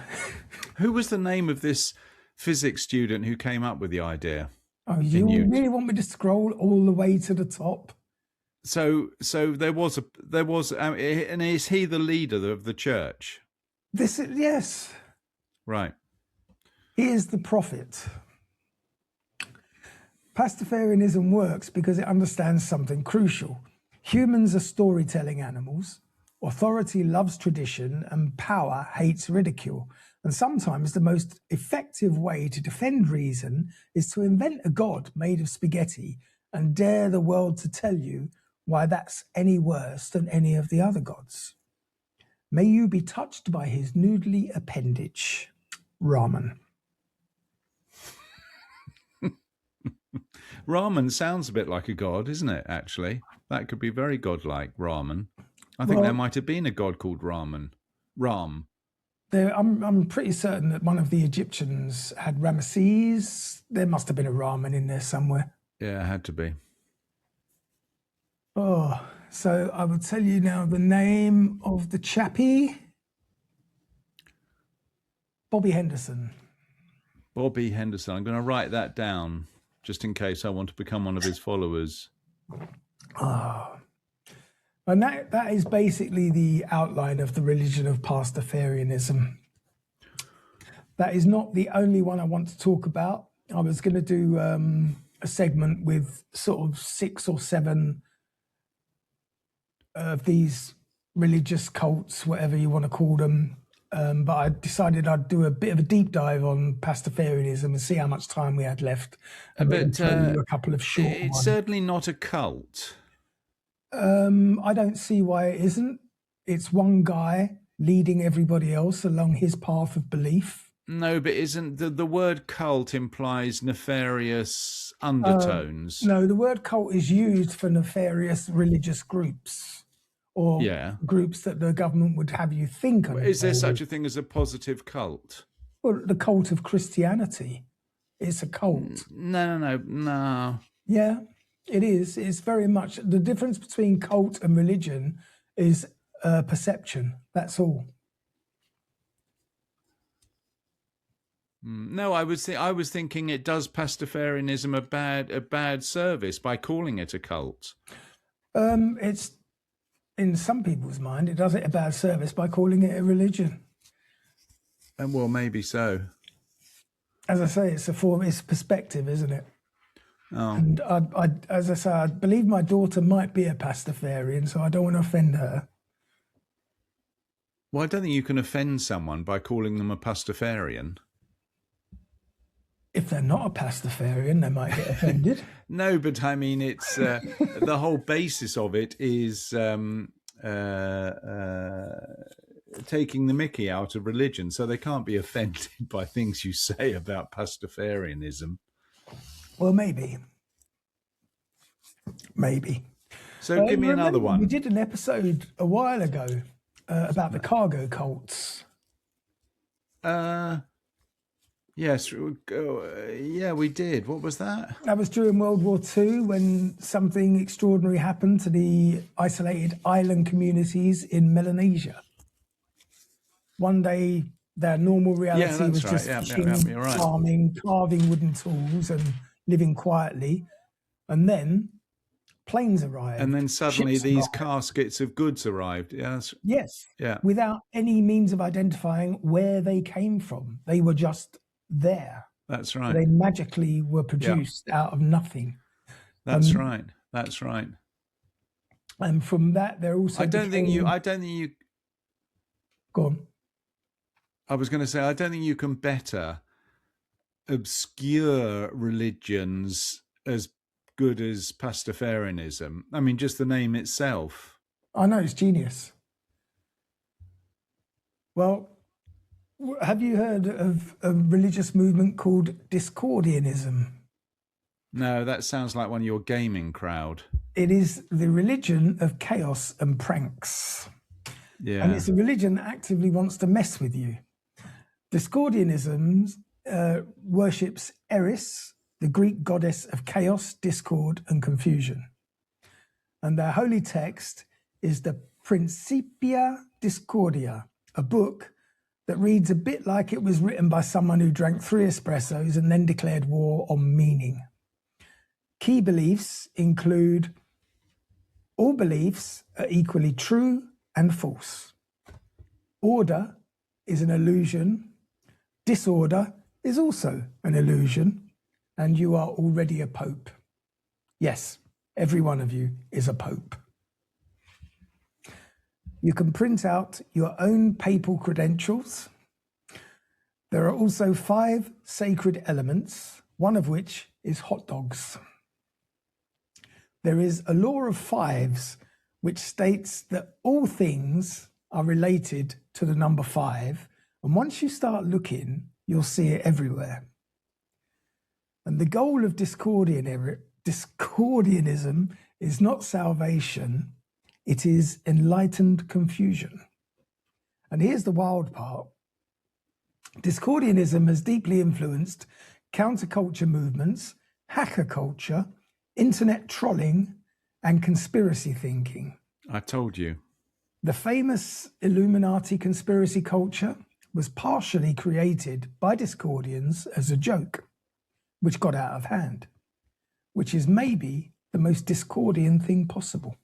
who was the name of this physics student who came up with the idea? Oh, you really want me to scroll all the way to the top? So there was, and is he the leader of the church? Yes. Right. He is the prophet. Pastafarianism works because it understands something crucial. Humans are storytelling animals. Authority loves tradition and power hates ridicule. And sometimes the most effective way to defend reason is to invent a god made of spaghetti and dare the world to tell you why that's any worse than any of the other gods. May you be touched by his noodly appendage, ramen. Ramen sounds a bit like a god, isn't it, actually? That could be very godlike, ramen. I think there might have been a god called Ramen. Ram. I'm pretty certain that one of the Egyptians had Ramesses. There must have been a ramen in there somewhere. Yeah, it had to be. Oh, so I will tell you now the name of the chappie. Bobby Henderson. Bobby Henderson. I'm going to write that down just in case I want to become one of his followers. Oh. And that is basically the outline of the religion of Pastafarianism. That is not the only one I want to talk about. I was going to do a segment with sort of 6 or 7 of these religious cults, whatever you want to call them, but I decided I'd do a bit of a deep dive on Pastafarianism and see how much time we had left, and then tell you a couple of short it's ones. certainly not a cult. I don't see why it isn't. It's one guy leading everybody else along his path of belief. No, but isn't the word cult implies nefarious undertones? No, the word cult is used for nefarious religious groups or groups that the government would have you think are. Is there such a thing as a positive cult? Well, the cult of Christianity. It's a cult. No. Yeah, it is. It's very much the difference between cult and religion is perception. That's all. No, I was thinking it does Pastafarianism a bad service by calling it a cult. It's in some people's mind, it does it a bad service by calling it a religion. And well, maybe so. As I say, it's perspective, isn't it? Oh. And as I say, I believe my daughter might be a Pastafarian, so I don't want to offend her. Well, I don't think you can offend someone by calling them a Pastafarian. If they're not a Pastafarian, they might get offended. No, but I mean, it's the whole basis of it is taking the mickey out of religion, so they can't be offended by things you say about Pastafarianism. Well, maybe. So give me another one. We did an episode a while ago about the cargo cults. Yes, yeah, we did. What was that? That was during World War II when something extraordinary happened to the isolated island communities in Melanesia. One day, their normal reality was just fishing, farming, carving wooden tools and living quietly. And then planes arrived. And then suddenly these caskets of goods arrived. Yes. Yeah. Without any means of identifying where they came from. They were just there. That's right. They magically were produced out of nothing. That's right. And from that, there also. I don't think you. Go on. I was going to say, I don't think you can better obscure religions as good as Pastafarianism. I mean, just the name itself. I know, it's genius. Well, have you heard of a religious movement called Discordianism? No, that sounds like one of your gaming crowd. It is the religion of chaos and pranks. Yeah. And it's a religion that actively wants to mess with you. Discordianism worships Eris, the Greek goddess of chaos, discord, and confusion. And their holy text is the Principia Discordia, a book that reads a bit like it was written by someone who drank 3 espressos and then declared war on meaning. Key beliefs include all beliefs are equally true and false. Order is an illusion. Disorder is also an illusion. And you are already a pope. Yes, every one of you is a pope. You can print out your own papal credentials. There are also 5 sacred elements, one of which is hot dogs. There is a law of 5s, which states that all things are related to the number 5. And once you start looking, you'll see it everywhere. And the goal of Discordianism is not salvation, it is enlightened confusion. And here's the wild part. Discordianism has deeply influenced counterculture movements, hacker culture, internet trolling, and conspiracy thinking. I told you. The famous Illuminati conspiracy culture was partially created by Discordians as a joke, which got out of hand, which is maybe the most Discordian thing possible.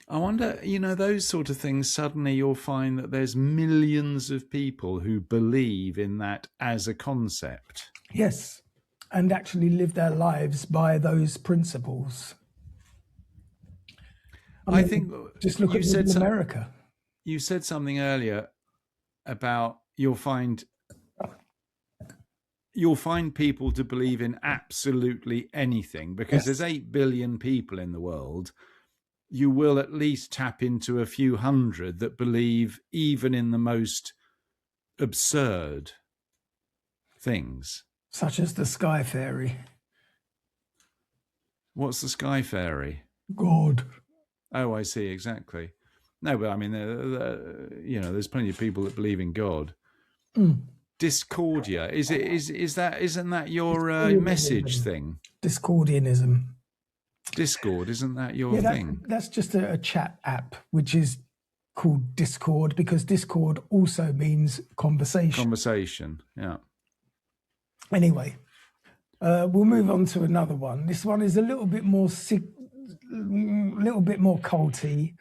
I wonder, those sort of things, suddenly you'll find that there's millions of people who believe in that as a concept. Yes, and actually live their lives by those principles. I think just look at America. You said something earlier about you'll find people to believe in absolutely anything, because there's 8 billion people in the world. You will at least tap into a few hundred that believe even in the most absurd things. Such as the Sky Fairy. What's the Sky Fairy? God. Oh, I see, exactly. No, but I mean, there's plenty of people that believe in God. Discordia, isn't that your message thing? Discordianism. Discord, isn't that your thing? That's just a chat app, which is called Discord, because Discord also means conversation. Conversation, yeah. Anyway, we'll move on to another one. This one is a little bit more culty,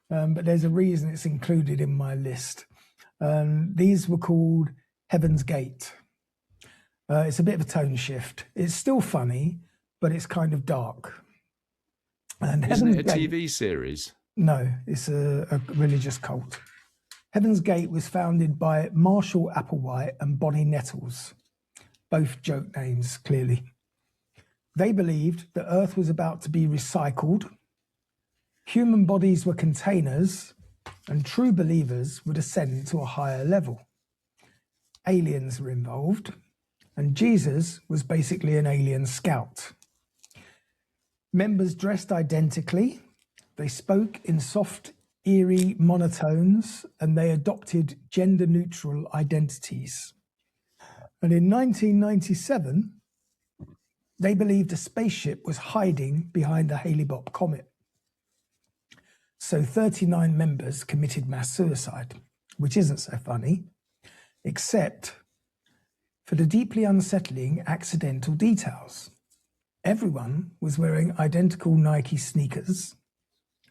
but there's a reason it's included in my list. These were called Heaven's Gate. It's a bit of a tone shift. It's still funny, but it's kind of dark. And Isn't it a TV series? No, it's a religious cult. Heaven's Gate was founded by Marshall Applewhite and Bonnie Nettles, both joke names, clearly. They believed the Earth was about to be recycled, human bodies were containers, and true believers would ascend to a higher level. Aliens were involved, and Jesus was basically an alien scout. Members dressed identically, they spoke in soft, eerie monotones, and they adopted gender-neutral identities. And in 1997, they believed a spaceship was hiding behind the Hale-Bopp comet. So 39 members committed mass suicide, which isn't so funny, except for the deeply unsettling accidental details. Everyone was wearing identical Nike sneakers.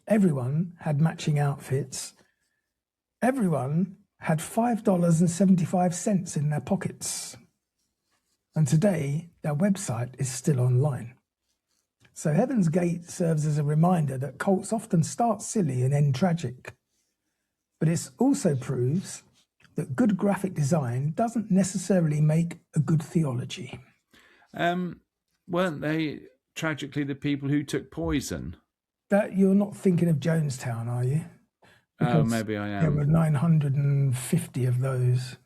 Everyone had matching outfits. Everyone had $5.75 in their pockets. And today, their website is still online. So Heaven's Gate serves as a reminder that cults often start silly and end tragic. But it also proves that good graphic design doesn't necessarily make a good theology. Weren't they tragically the people who took poison? That you're not thinking of Jonestown, are you? Because maybe I am. There were 950 of those.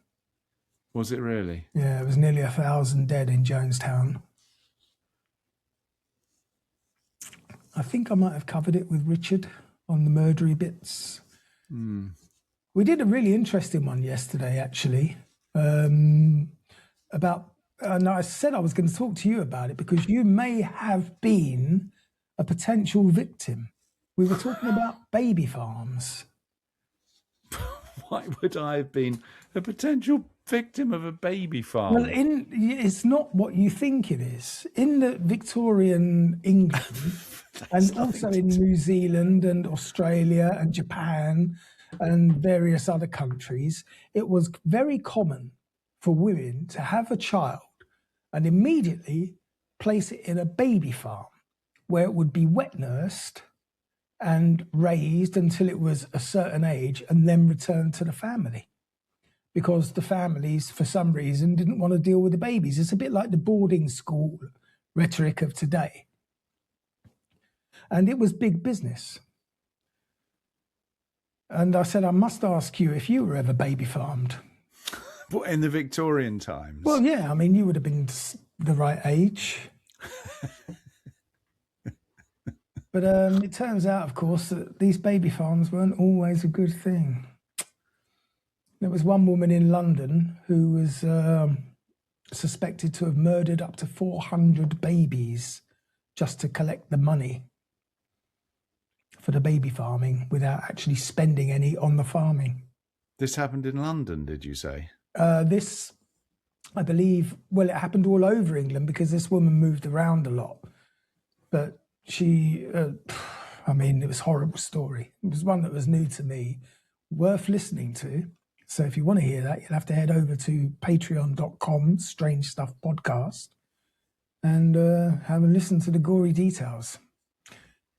Was it really? Yeah, it was nearly 1,000 dead in Jonestown. I think I might have covered it with Richard on the murdery bits. We did a really interesting one yesterday, actually, about, and I said I was going to talk to you about it because you may have been a potential victim. We were talking about baby farms. Why would I have been a potential victim of a baby farm? Well, it's not what you think it is. In the Victorian England, and also in New Zealand and Australia and Japan and various other countries, it was very common for women to have a child and immediately place it in a baby farm where it would be wet nursed and raised until it was a certain age and then returned to the family, because the families, for some reason, didn't want to deal with the babies. It's a bit like the boarding school rhetoric of today. And it was big business. And I said, I must ask you if you were ever baby farmed. What, in the Victorian times? Well, yeah, I mean, you would have been the right age. But it turns out, of course, that these baby farms weren't always a good thing. There was one woman in London who was suspected to have murdered up to 400 babies just to collect the money for the baby farming without actually spending any on the farming. This happened in London, did you say? This, I believe, well, it happened all over England because this woman moved around a lot. But she, I mean, it was a horrible story. It was one that was new to me, worth listening to. So if you want to hear that, you'll have to head over to patreon.com, Strange Stuff Podcast, and have a listen to the gory details.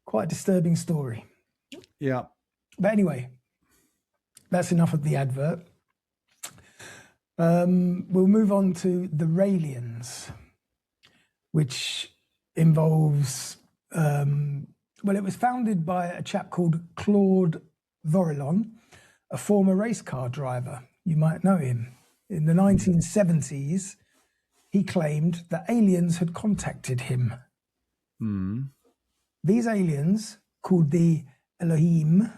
Quite a disturbing story. Yeah. But anyway, that's enough of the advert. We'll move on to the Raelians, which involves, it was founded by a chap called Claude Vorillon, a former race car driver. You might know him. In the 1970s, he claimed that aliens had contacted him. These aliens, called the Elohim,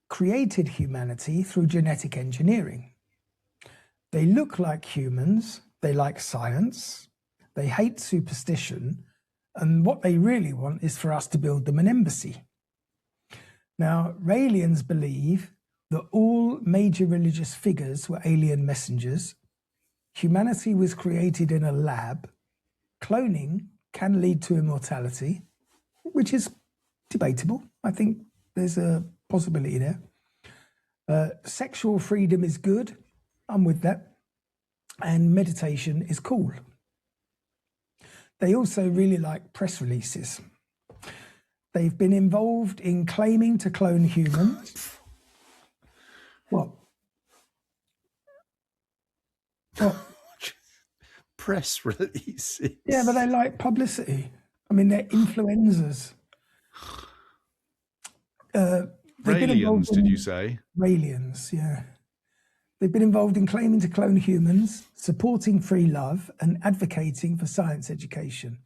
created humanity through genetic engineering. They look like humans, they like science, they hate superstition, and what they really want is for us to build them an embassy. Now, Raelians believe that all major religious figures were alien messengers. Humanity was created in a lab. Cloning can lead to immortality, which is debatable. I think there's a possibility there. Sexual freedom is good. I'm with that. And meditation is cool. They also really like press releases. They've been involved in claiming to clone humans. What? Press releases. Yeah, but they like publicity. I mean, they're influencers. Raelians, did you say? Raelians, yeah. They've been involved in claiming to clone humans, supporting free love, and advocating for science education.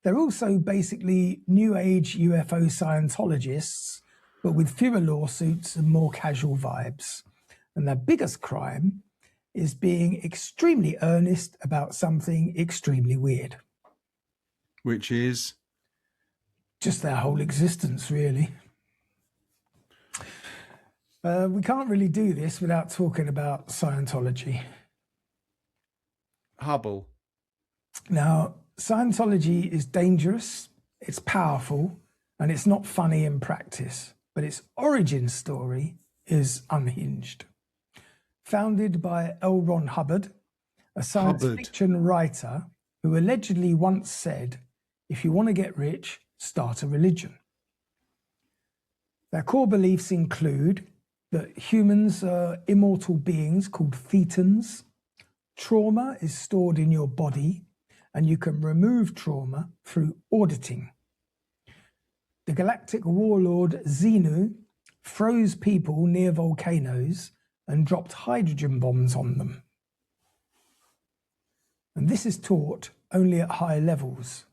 They're also basically New Age UFO Scientologists, but with fewer lawsuits and more casual vibes. And their biggest crime is being extremely earnest about something extremely weird. Which is? Just their whole existence, really. We can't really do this without talking about Scientology. Hubble. Now, Scientology is dangerous, it's powerful, and it's not funny in practice, but its origin story is unhinged. Founded by L. Ron Hubbard, a science fiction writer who allegedly once said, if you want to get rich, start a religion. Their core beliefs include that humans are immortal beings called thetans. Trauma is stored in your body, and you can remove trauma through auditing. The galactic warlord Xenu froze people near volcanoes and dropped hydrogen bombs on them. And this is taught only at high levels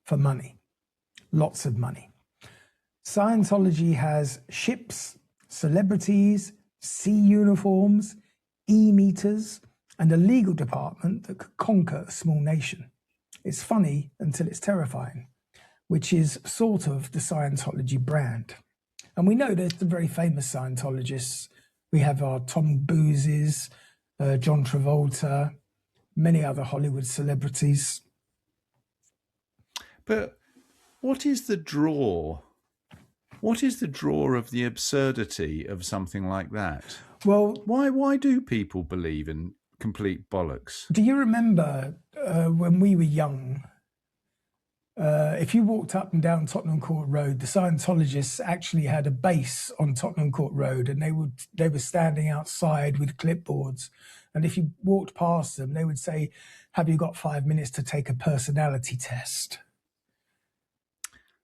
for money, lots of money. Scientology has ships, celebrities, sea uniforms, e-meters, and a legal department that could conquer a small nation. It's funny until it's terrifying, which is sort of the Scientology brand. And we know there's some very famous Scientologists. We have our Tom Boozes, John Travolta, many other Hollywood celebrities. But what is the draw? What is the draw of the absurdity of something like that? Well, why do people believe in complete bollocks? Do you remember when we were young, if you walked up and down Tottenham Court Road, the Scientologists actually had a base on Tottenham Court Road, and they were standing outside with clipboards. And if you walked past them, they would say, "Have you got 5 minutes to take a personality test?"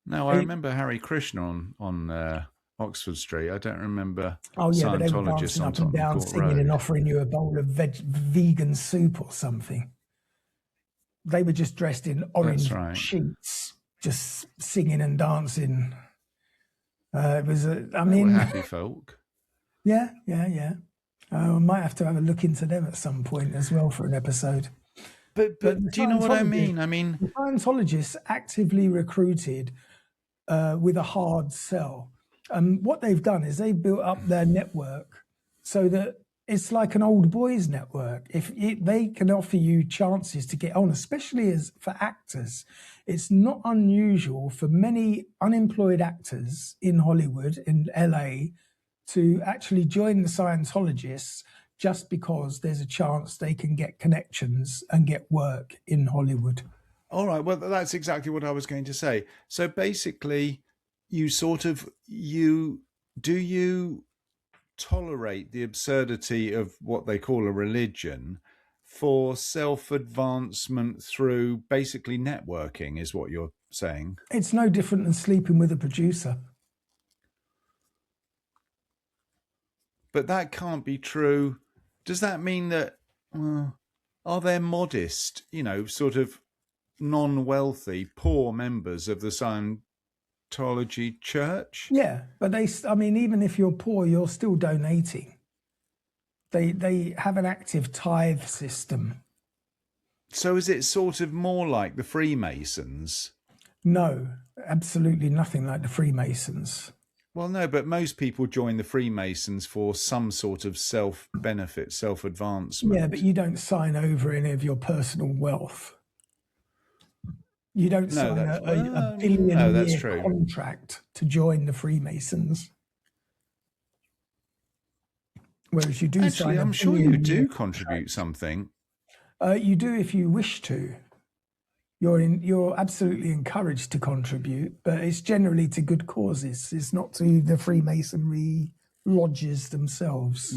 No, I remember Harry Krishna on Oxford Street. I don't remember but they were Scientologists dancing on up and down, Court singing Road. and offering you a bowl of vegan soup or something. They were just dressed in orange sheets, just singing and dancing. It was, they were happy folk. Yeah. I might have to have a look into them at some point as well for an episode. But do you know what I mean? The Scientologists actively recruited with a hard sell. And what they've done is they've built up their network so that it's like an old boys network. They can offer you chances to get on, especially as for actors. It's not unusual for many unemployed actors in Hollywood, in LA, to actually join the Scientologists just because there's a chance they can get connections and get work in Hollywood. All right. Well, that's exactly what I was going to say. So basically, you tolerate the absurdity of what they call a religion for self-advancement through basically networking, is what you're saying. It's no different than sleeping with a producer. But that can't be true. Does that mean that, are there modest, sort of non-wealthy, poor members of the Scientology church? Yeah, but even if you're poor, you're still donating. They have an active tithe system. So is it sort of more like the Freemasons? No, absolutely nothing like the Freemasons. Well, no, but most people join the Freemasons for some sort of self-benefit, self-advancement. Yeah, but you don't sign over any of your personal wealth. You don't sign a billion-year contract to join the Freemasons. Whereas you do Actually, I'm sure you do contribute something. You do if you wish to. You're absolutely encouraged to contribute, but it's generally to good causes. It's not to the Freemasonry lodges themselves.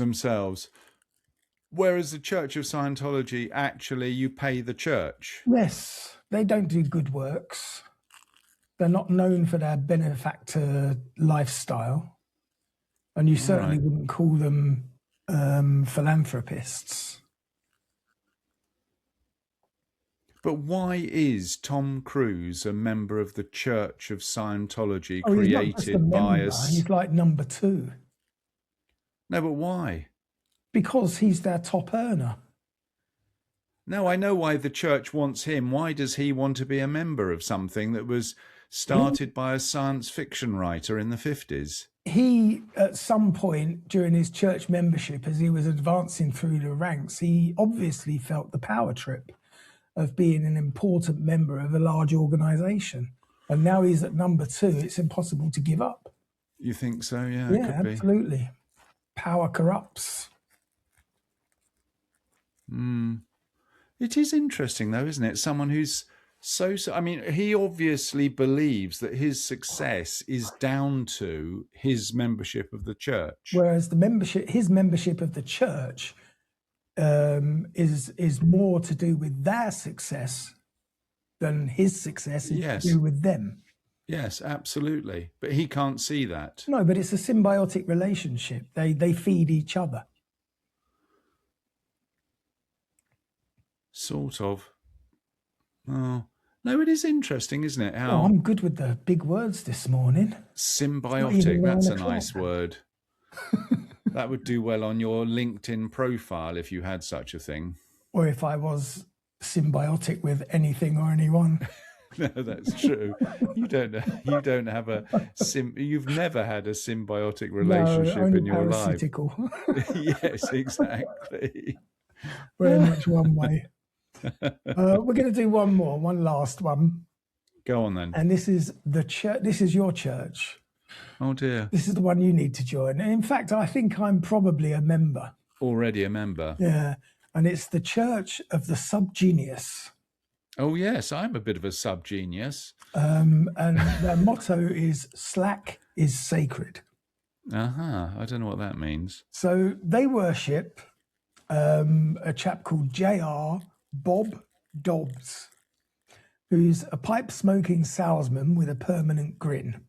Whereas the Church of Scientology, actually, you pay the church. Yes, they don't do good works. They're not known for their benefactor lifestyle. And you certainly wouldn't call them philanthropists. But why is Tom Cruise a member of the Church of Scientology created by us? He's like number 2. No, but why? Because he's their top earner. No, I know why the church wants him. Why does he want to be a member of something that was started by a science fiction writer in the 50s? He, at some point during his church membership, as he was advancing through the ranks, he obviously felt the power trip of being an important member of a large organisation. And now he's at number 2. It's impossible to give up. You think so? Yeah, yeah, absolutely. Power corrupts. It is interesting, though, isn't it? Someone who's I mean, he obviously believes that his success is down to his membership of the church. Whereas his membership of the church is more to do with their success than his success is to do with them. Yes, absolutely. But he can't see that. No, but it's a symbiotic relationship. They feed each other. Sort of. Oh. No, it is interesting, isn't it? How I'm good with the big words this morning. Symbiotic, that's a nice word. That would do well on your LinkedIn profile if you had such a thing. Or if I was symbiotic with anything or anyone. No, that's true. You don't have you've never had a symbiotic relationship in your life. Yes, exactly. Very much one way. We're going to do one last one. Go on then. And this is the church. This is your church. Oh dear. This is the one you need to join. And in fact, I think I'm probably a member. Already a member. Yeah. And it's the Church of the Subgenius. Oh yes, I'm a bit of a subgenius. And their motto is "Slack is sacred." I don't know what that means. So they worship a chap called J.R. Bob Dobbs, who's a pipe-smoking salesman with a permanent grin.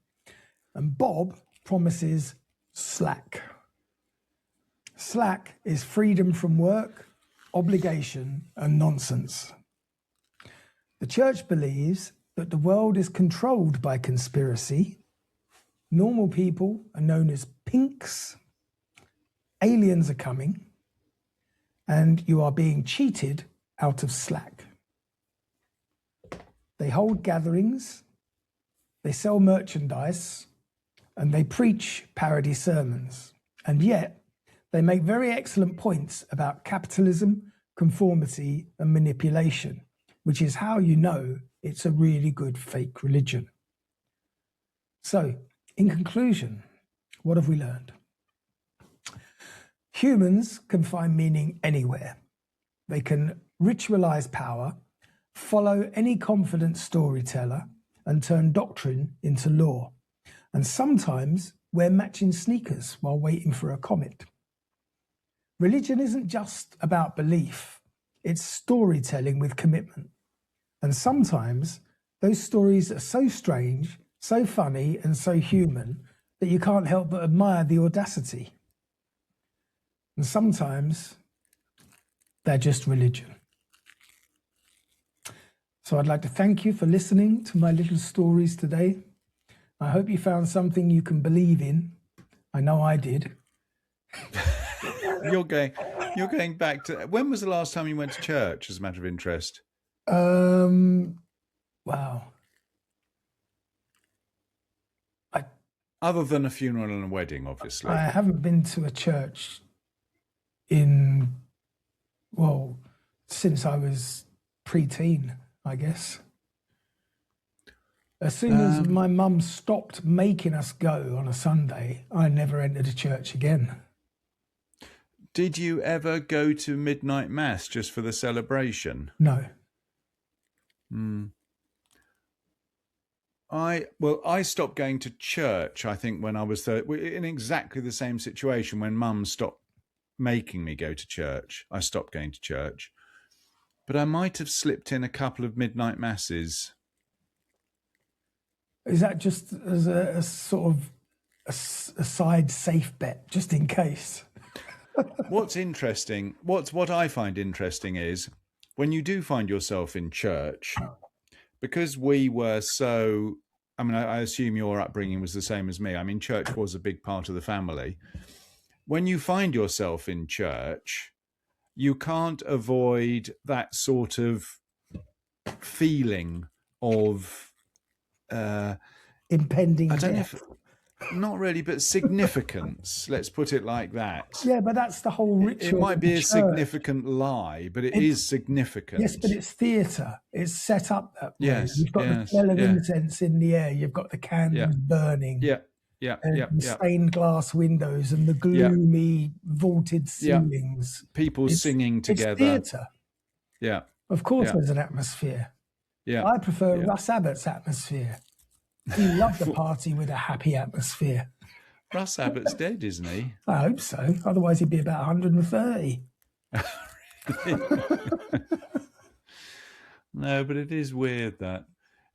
And Bob promises slack. Slack is freedom from work, obligation, and nonsense. The church believes that the world is controlled by conspiracy. Normal people are known as pinks. Aliens are coming. And you are being cheated out of slack. They hold gatherings, they sell merchandise, and they preach parody sermons. And yet, they make very excellent points about capitalism, conformity, and manipulation, which is how you know it's a really good fake religion. So, in conclusion, what have we learned? Humans can find meaning anywhere. They can ritualize power, follow any confident storyteller, and turn doctrine into law. And sometimes wear matching sneakers while waiting for a comet. Religion isn't just about belief, it's storytelling with commitment. And sometimes those stories are so strange, so funny, and so human that you can't help but admire the audacity. And sometimes they're just religion. So I'd like to thank you for listening to my little stories today. I hope you found something you can believe in. I know I did. You're going back to, when was the last time you went to church, as a matter of interest? Wow. Other than a funeral and a wedding, obviously. I haven't been to a church in, well, since I was preteen, I guess. As soon as my mum stopped making us go on a Sunday, I never entered a church again. Did you ever go to midnight mass just for the celebration? No. I stopped going to church, I think, when I was in exactly the same situation. When Mum stopped making me go to church, I stopped going to church. But I might have slipped in a couple of midnight masses. Is that just as a sort of a side safe bet, just in case? What's interesting, what I find interesting is when you do find yourself in church, because we were so, I mean, I assume your upbringing was the same as me. I mean, church was a big part of the family. When you find yourself in church, you can't avoid that sort of feeling of impending I don't death. know if, not really, but significance. Let's put it like that. Yeah, but that's the whole ritual. It might be a church. Significant lie, but it is significant. Yes, but it's theatre. It's set up that way. Yes, You've got the smell of incense in the air. You've got the candles burning. The stained glass windows and the gloomy vaulted ceilings. People singing together. It's theatre. Yeah. Of course there's an atmosphere. Yeah. I prefer Russ Abbott's atmosphere. He loved the party with a happy atmosphere. Russ Abbott's dead, isn't he? I hope so. Otherwise he'd be about 130. No, but it is weird that.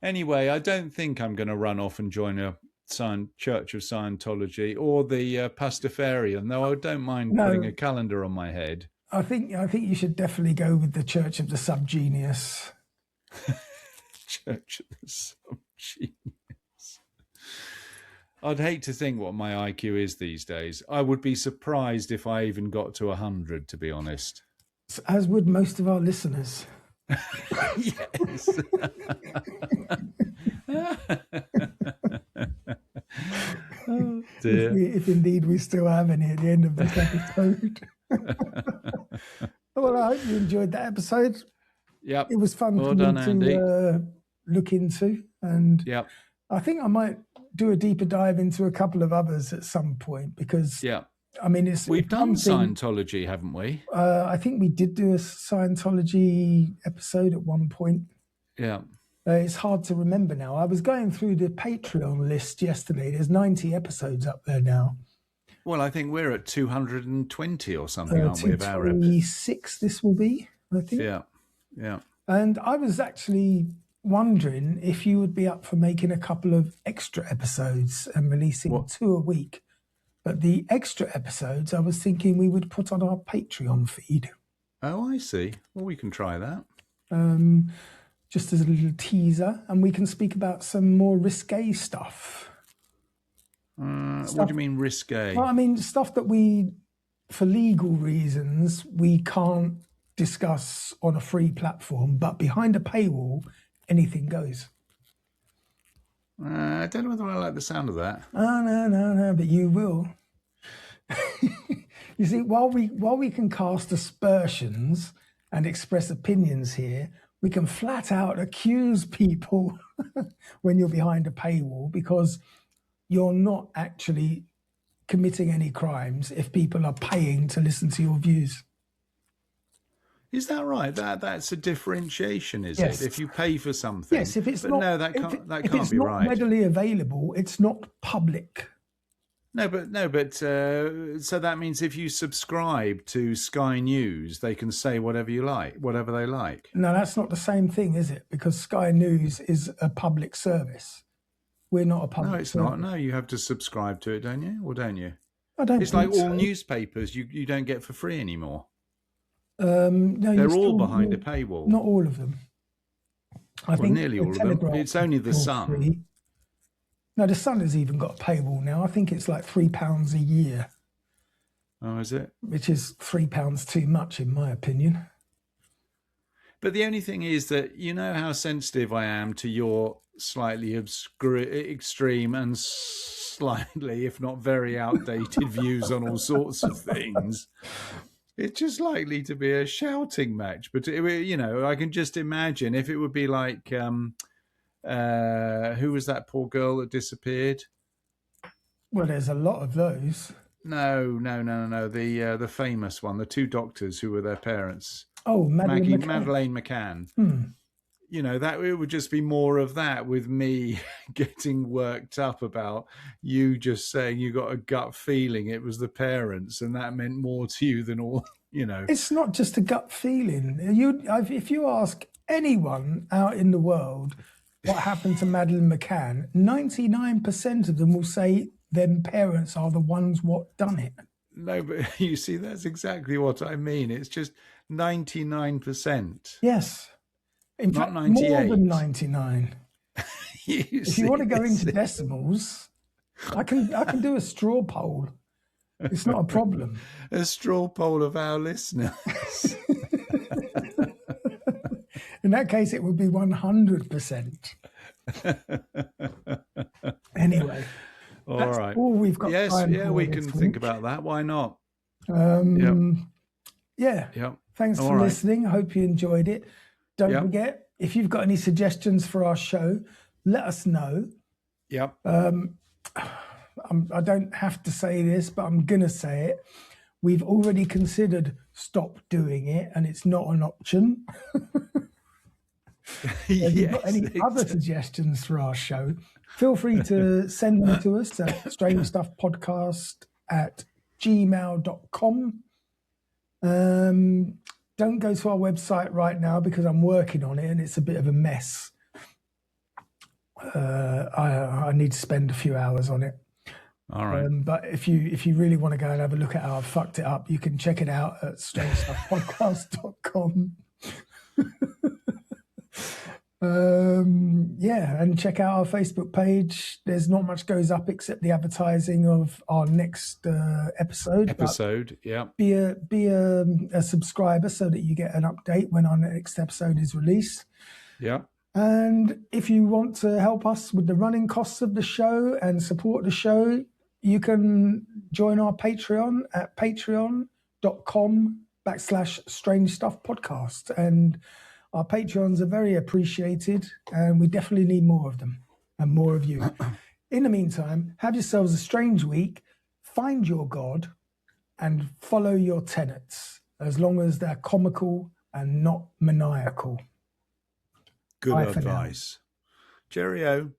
Anyway, I don't think I'm going to run off and join a Church of Scientology or the Pastafarian, though I don't mind putting a calendar on my head. I think you should definitely go with the Church of the Subgenius. Church of the Subgenius. I'd hate to think what my IQ is these days. I would be surprised if I even got to 100, to be honest. As would most of our listeners. Yes. Oh, dear. If indeed we still have any at the end of this episode. Well, I hope you enjoyed that episode. Yep. It was fun to look into. And I think I might do a deeper dive into a couple of others at some point because, I mean, we've done Scientology, haven't we? I think we did do a Scientology episode at one point. Yeah. It's hard to remember now. I was going through the Patreon list yesterday. There's 90 episodes up there now. Well, I think we're at 220 or something, aren't we? 226 this will be, I think. Yeah. And I was actually wondering if you would be up for making a couple of extra episodes and releasing 2 a week. But the extra episodes, I was thinking we would put on our Patreon feed. Oh, I see. Well, we can try that. Just as a little teaser, and we can speak about some more risque stuff. What do you mean risque? Well, I mean stuff that we, for legal reasons, we can't discuss on a free platform, but behind a paywall, anything goes. I don't know whether I like the sound of that. Oh, no, but you will. You see, while we can cast aspersions and express opinions here, we can flat out accuse people when you're behind a paywall because you're not actually committing any crimes if people are paying to listen to your views. Is that right? That's a differentiation, is it? If you pay for something. Yes, if it's not. No, that can't be right. If it's not readily available, it's not public. No, but so that means if you subscribe to Sky News, they can say whatever they like. No, that's not the same thing, is it? Because Sky News is a public service. We're not a public service. No, it's not. No, you have to subscribe to it, don't you? Or don't you? I don't It's think like all so. newspapers you don't get for free anymore. No, They're all behind a paywall. Not all of them. I think nearly all of them. It's only the Sun. Free. No, the Sun has even got a paywall now. I think it's like £3 a year. Oh, is it? Which is £3 too much, in my opinion. But the only thing is that you know how sensitive I am to your slightly extreme and slightly, if not very outdated views on all sorts of things. It's just likely to be a shouting match. But, you know, I can just imagine if it would be like, who was that poor girl that disappeared? Well, there's a lot of those. No. The famous one, the two doctors who were their parents. Oh, Madeleine McCann. You know, that it would just be more of that with me getting worked up about you just saying you got a gut feeling it was the parents, and that meant more to you than all, you know. It's not just a gut feeling. If you ask anyone out in the world what happened to Madeleine McCann, 99% of them will say them parents are the ones what done it. No, but you see, that's exactly what I mean. It's just 99%. Yes. In not fact, 98. more than 99. If you want to go into it. decimals, I can do a straw poll. It's not a problem. A straw poll of our listeners. In that case, it would be 100%. Anyway. All that's right. all we've got. Yes, yeah, we can think about that. Why not? Yeah. Yep. Thanks for listening. I hope you enjoyed it. Don't forget, if you've got any suggestions for our show, let us know. Yep. I don't have to say this, but I'm going to say it. We've already considered stop doing it, and it's not an option. If you've got any other suggestions for our show, feel free to send them to us at strangestuffpodcast@gmail.com. Don't go to our website right now because I'm working on it and it's a bit of a mess. I need to spend a few hours on it. All right. But if you really want to go and have a look at how I've fucked it up, you can check it out at strangestuffpodcast.com. And check out our Facebook page. There's not much goes up except the advertising of our next episode. Yeah. Be a subscriber so that you get an update when our next episode is released. Yeah. And if you want to help us with the running costs of the show and support the show, you can join our Patreon at patreon.com/strangestuffpodcast. And our Patreons are very appreciated, and we definitely need more of them and more of you. In the meantime, have yourselves a strange week, find your God, and follow your tenets, as long as they're comical and not maniacal. Good advice. Cheerio.